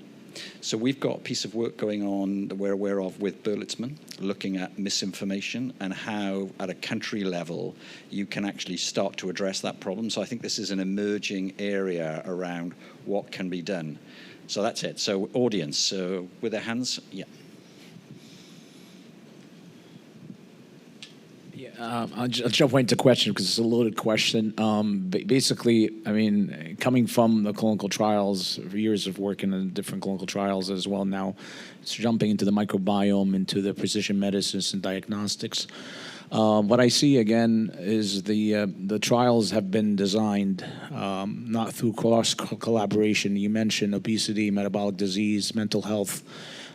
So we've got a piece of work going on that we're aware of with Bertelsmann, looking at misinformation and how, at a country level, you can actually start to address that problem. So I think this is an emerging area around what can be done. So that's it. So audience, so with their hands, yeah. I'll jump right into question because it's a loaded question. Basically, I mean, coming from the clinical trials, years of working in different clinical trials as well now, it's jumping into the microbiome, into the precision medicines and diagnostics. What I see again is the trials have been designed not through cross collaboration. You mentioned obesity, metabolic disease, mental health,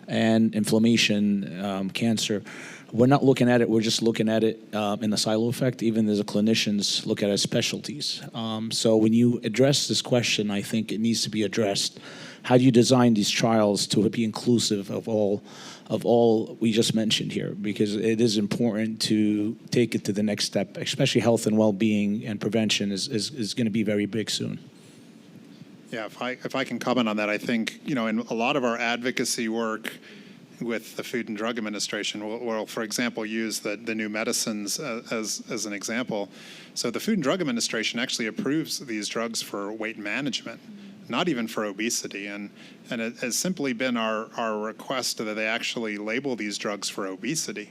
and inflammation, cancer. We're not looking at it, we're just looking at it in the silo effect, even as the clinicians look at it as specialties. So when you address this question, I think it needs to be addressed. How do you design these trials to be inclusive of all we just mentioned here? Because it is important to take it to the next step, especially health and well-being and prevention is going to be very big soon. Yeah, if I can comment on that, I think, in a lot of our advocacy work with the Food and Drug Administration, we'll for example, use the new medicines as an example. So the Food and Drug Administration actually approves these drugs for weight management, not even for obesity. And it has simply been our request that they actually label these drugs for obesity,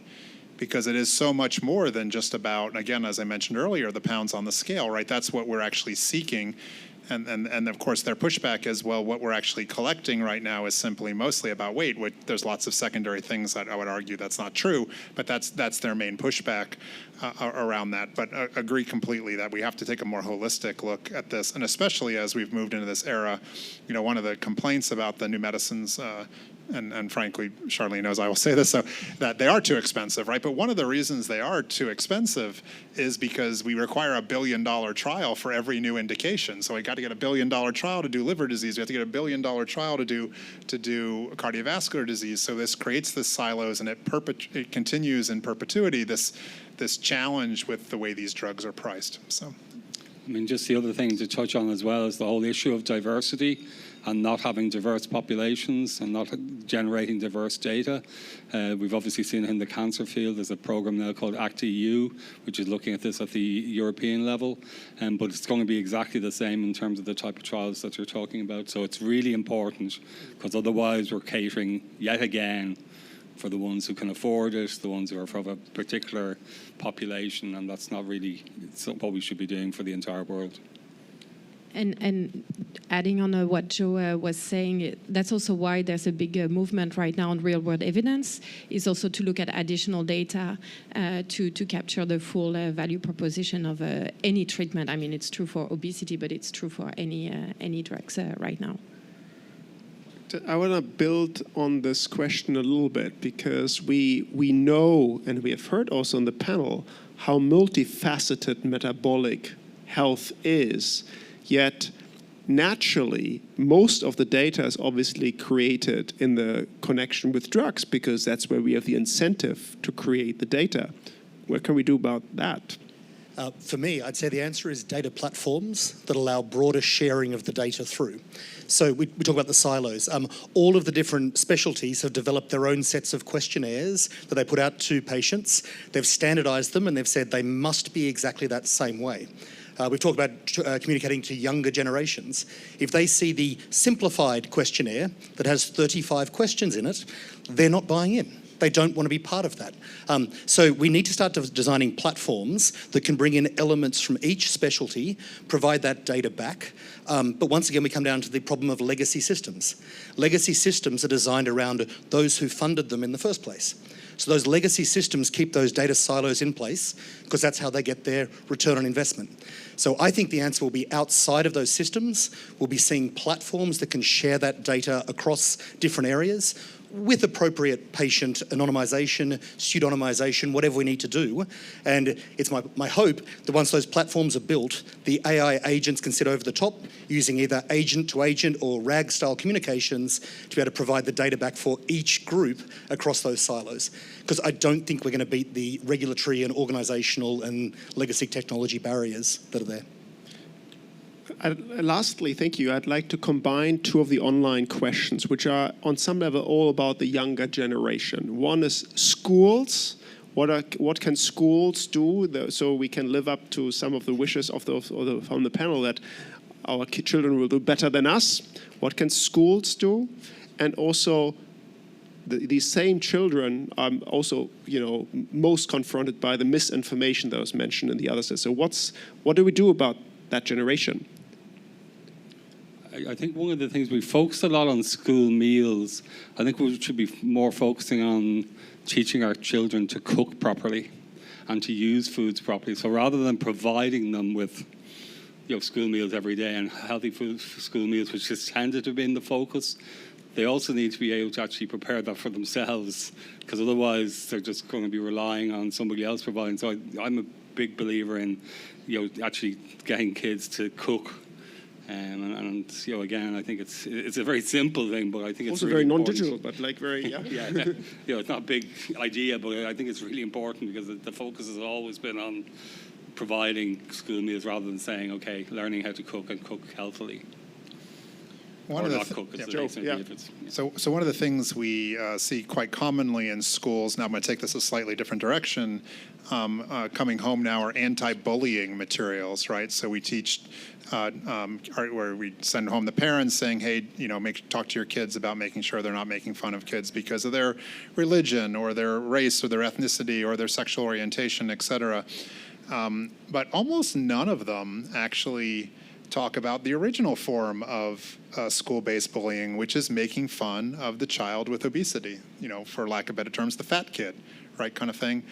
because it is so much more than just about, again, as I mentioned earlier, the pounds on the scale, right? That's what we're actually seeking. And of course, their pushback is, well, what we're actually collecting right now is simply mostly about weight. There's lots of secondary things that I would argue that's not true, but that's their main pushback around that. But agree completely that we have to take a more holistic look at this, and especially as we've moved into this era. One of the complaints about the new medicines, and frankly, Charline knows I will say this, so that they are too expensive, right? But one of the reasons they are too expensive is because we require $1 billion trial for every new indication. So we got to get $1 billion trial to do liver disease. We have to get $1 billion trial to do cardiovascular disease. So this creates the silos, and it continues in perpetuity this challenge with the way these drugs are priced. So, I mean, just the other thing to touch on as well is the whole issue of diversity and not having diverse populations and not generating diverse data. We've obviously seen in the cancer field, there's a program now called ACT-EU, which is looking at this at the European level, but it's going to be exactly the same in terms of the type of trials that you're talking about. So it's really important, because otherwise we're catering yet again for the ones who can afford it, the ones who are from a particular population, and that's not really what we should be doing for the entire world. And adding on what Joe was saying, that's also why there's a big movement right now on real-world evidence, is also to look at additional data to capture the full value proposition of any treatment. I mean, it's true for obesity, but it's true for any drugs right now. I want to build on this question a little bit, because we know, and we have heard also on the panel, how multifaceted metabolic health is. Yet, naturally, most of the data is obviously created in the connection with drugs, because that's where we have the incentive to create the data. What can we do about that? For me, I'd say the answer is data platforms that allow broader sharing of the data through. So we talk about the silos. All of the different specialties have developed their own sets of questionnaires that they put out to patients. They've standardized them and they've said they must be exactly that same way. We've talked about communicating to younger generations. If they see the simplified questionnaire that has 35 questions in it, they're not buying in. They don't want to be part of that. So we need to start designing platforms that can bring in elements from each specialty, provide that data back. But once again, we come down to the problem of legacy systems. Legacy systems are designed around those who funded them in the first place. So those legacy systems keep those data silos in place because that's how they get their return on investment. So I think the answer will be outside of those systems. We'll be seeing platforms that can share that data across different areas with appropriate patient anonymization, pseudonymization, whatever we need to do. And it's my hope that once those platforms are built, the AI agents can sit over the top using either agent-to-agent or RAG-style communications to be able to provide the data back for each group across those silos. Because I don't think we're going to beat the regulatory and organizational and legacy technology barriers that are there. Lastly, thank you. I'd like to combine two of the online questions, which are on some level all about the younger generation. One is schools. What can schools do so we can live up to some of the wishes of from the panel that our children will do better than us? What can schools do? And also, these same children are also, most confronted by the misinformation that was mentioned in the other side. So what do we do about that generation? I think one of the things we focused a lot on school meals. I think we should be more focusing on teaching our children to cook properly and to use foods properly. So rather than providing them with school meals every day and healthy food school meals, which has tended to be in the focus, they also need to be able to actually prepare that for themselves, because otherwise they're just going to be relying on somebody else providing. So I'm a big believer in actually getting kids to cook. And again, I think it's a very simple thing, but I think it's also really very important. non-digital, but very it's not a big idea, but I think it's really important because the focus has always been on providing school meals rather than saying, okay, learning how to cook and cook healthily. So one of the things we see quite commonly in schools, now I'm going to take this a slightly different direction, coming home now, are anti-bullying materials, right? So we teach, where we send home the parents saying, hey, talk to your kids about making sure they're not making fun of kids because of their religion or their race or their ethnicity or their sexual orientation, et cetera. But almost none of them actually talk about the original form of school-based bullying, which is making fun of the child with obesity, for lack of better terms, the fat kid, right, kind of thing.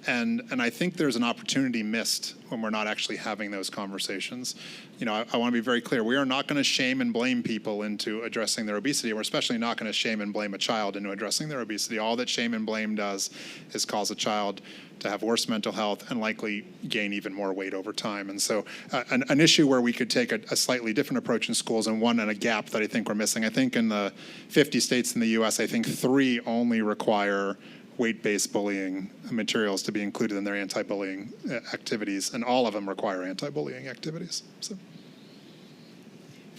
And I think there's an opportunity missed when we're not actually having those conversations. I want to be very clear. We are not going to shame and blame people into addressing their obesity. We're especially not going to shame and blame a child into addressing their obesity. All that shame and blame does is cause a child to have worse mental health and likely gain even more weight over time. And so an issue where we could take a slightly different approach in schools, and a gap that I think we're missing. I think in the 50 states in the US, I think 3 only require weight-based bullying materials to be included in their anti-bullying activities, and all of them require anti-bullying activities. So.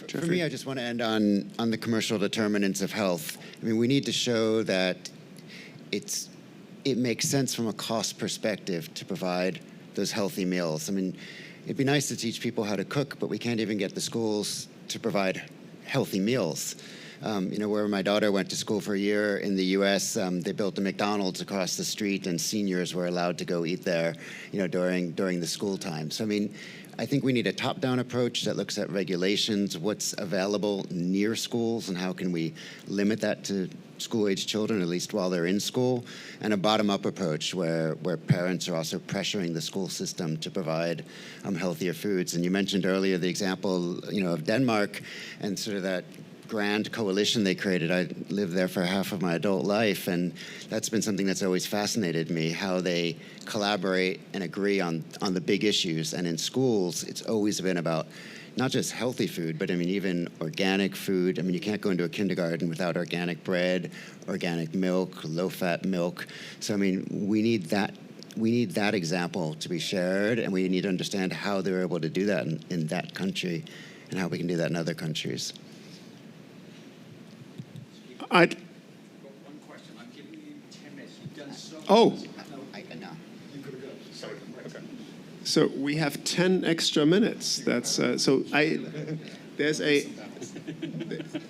For me, I just want to end on the commercial determinants of health. I mean, we need to show that it makes sense from a cost perspective to provide those healthy meals. I mean, it'd be nice to teach people how to cook, but we can't even get the schools to provide healthy meals. Where my daughter went to school for a year in the U.S., they built a McDonald's across the street, and seniors were allowed to go eat there, during the school time. So, I mean, I think we need a top-down approach that looks at regulations, what's available near schools, and how can we limit that to school-age children, at least while they're in school, and a bottom-up approach where parents are also pressuring the school system to provide healthier foods. And you mentioned earlier the example, of Denmark and sort of that grand coalition they created. I lived there for half of my adult life, and that's been something that's always fascinated me, how they collaborate and agree on the big issues. And in schools, it's always been about not just healthy food, but even organic food. You can't go into a kindergarten without organic bread, organic milk, low-fat milk. So, we need that example to be shared, and we need to understand how they're able to do that in that country and how we can do that in other countries. I'd... One question. I'm giving you 10 minutes. You've done so much. Oh. No. So we have 10 extra minutes. That's there's a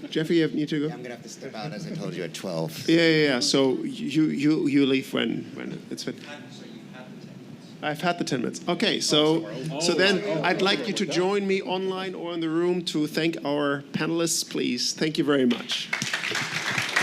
Jeffrey, you need to go. Yeah, I'm gonna have to step out, as I told you, at 12. Yeah. So you leave when it's fit. I've had the 10 minutes. Okay, so then I'd like you to join me online or in the room to thank our panelists, please. Thank you very much.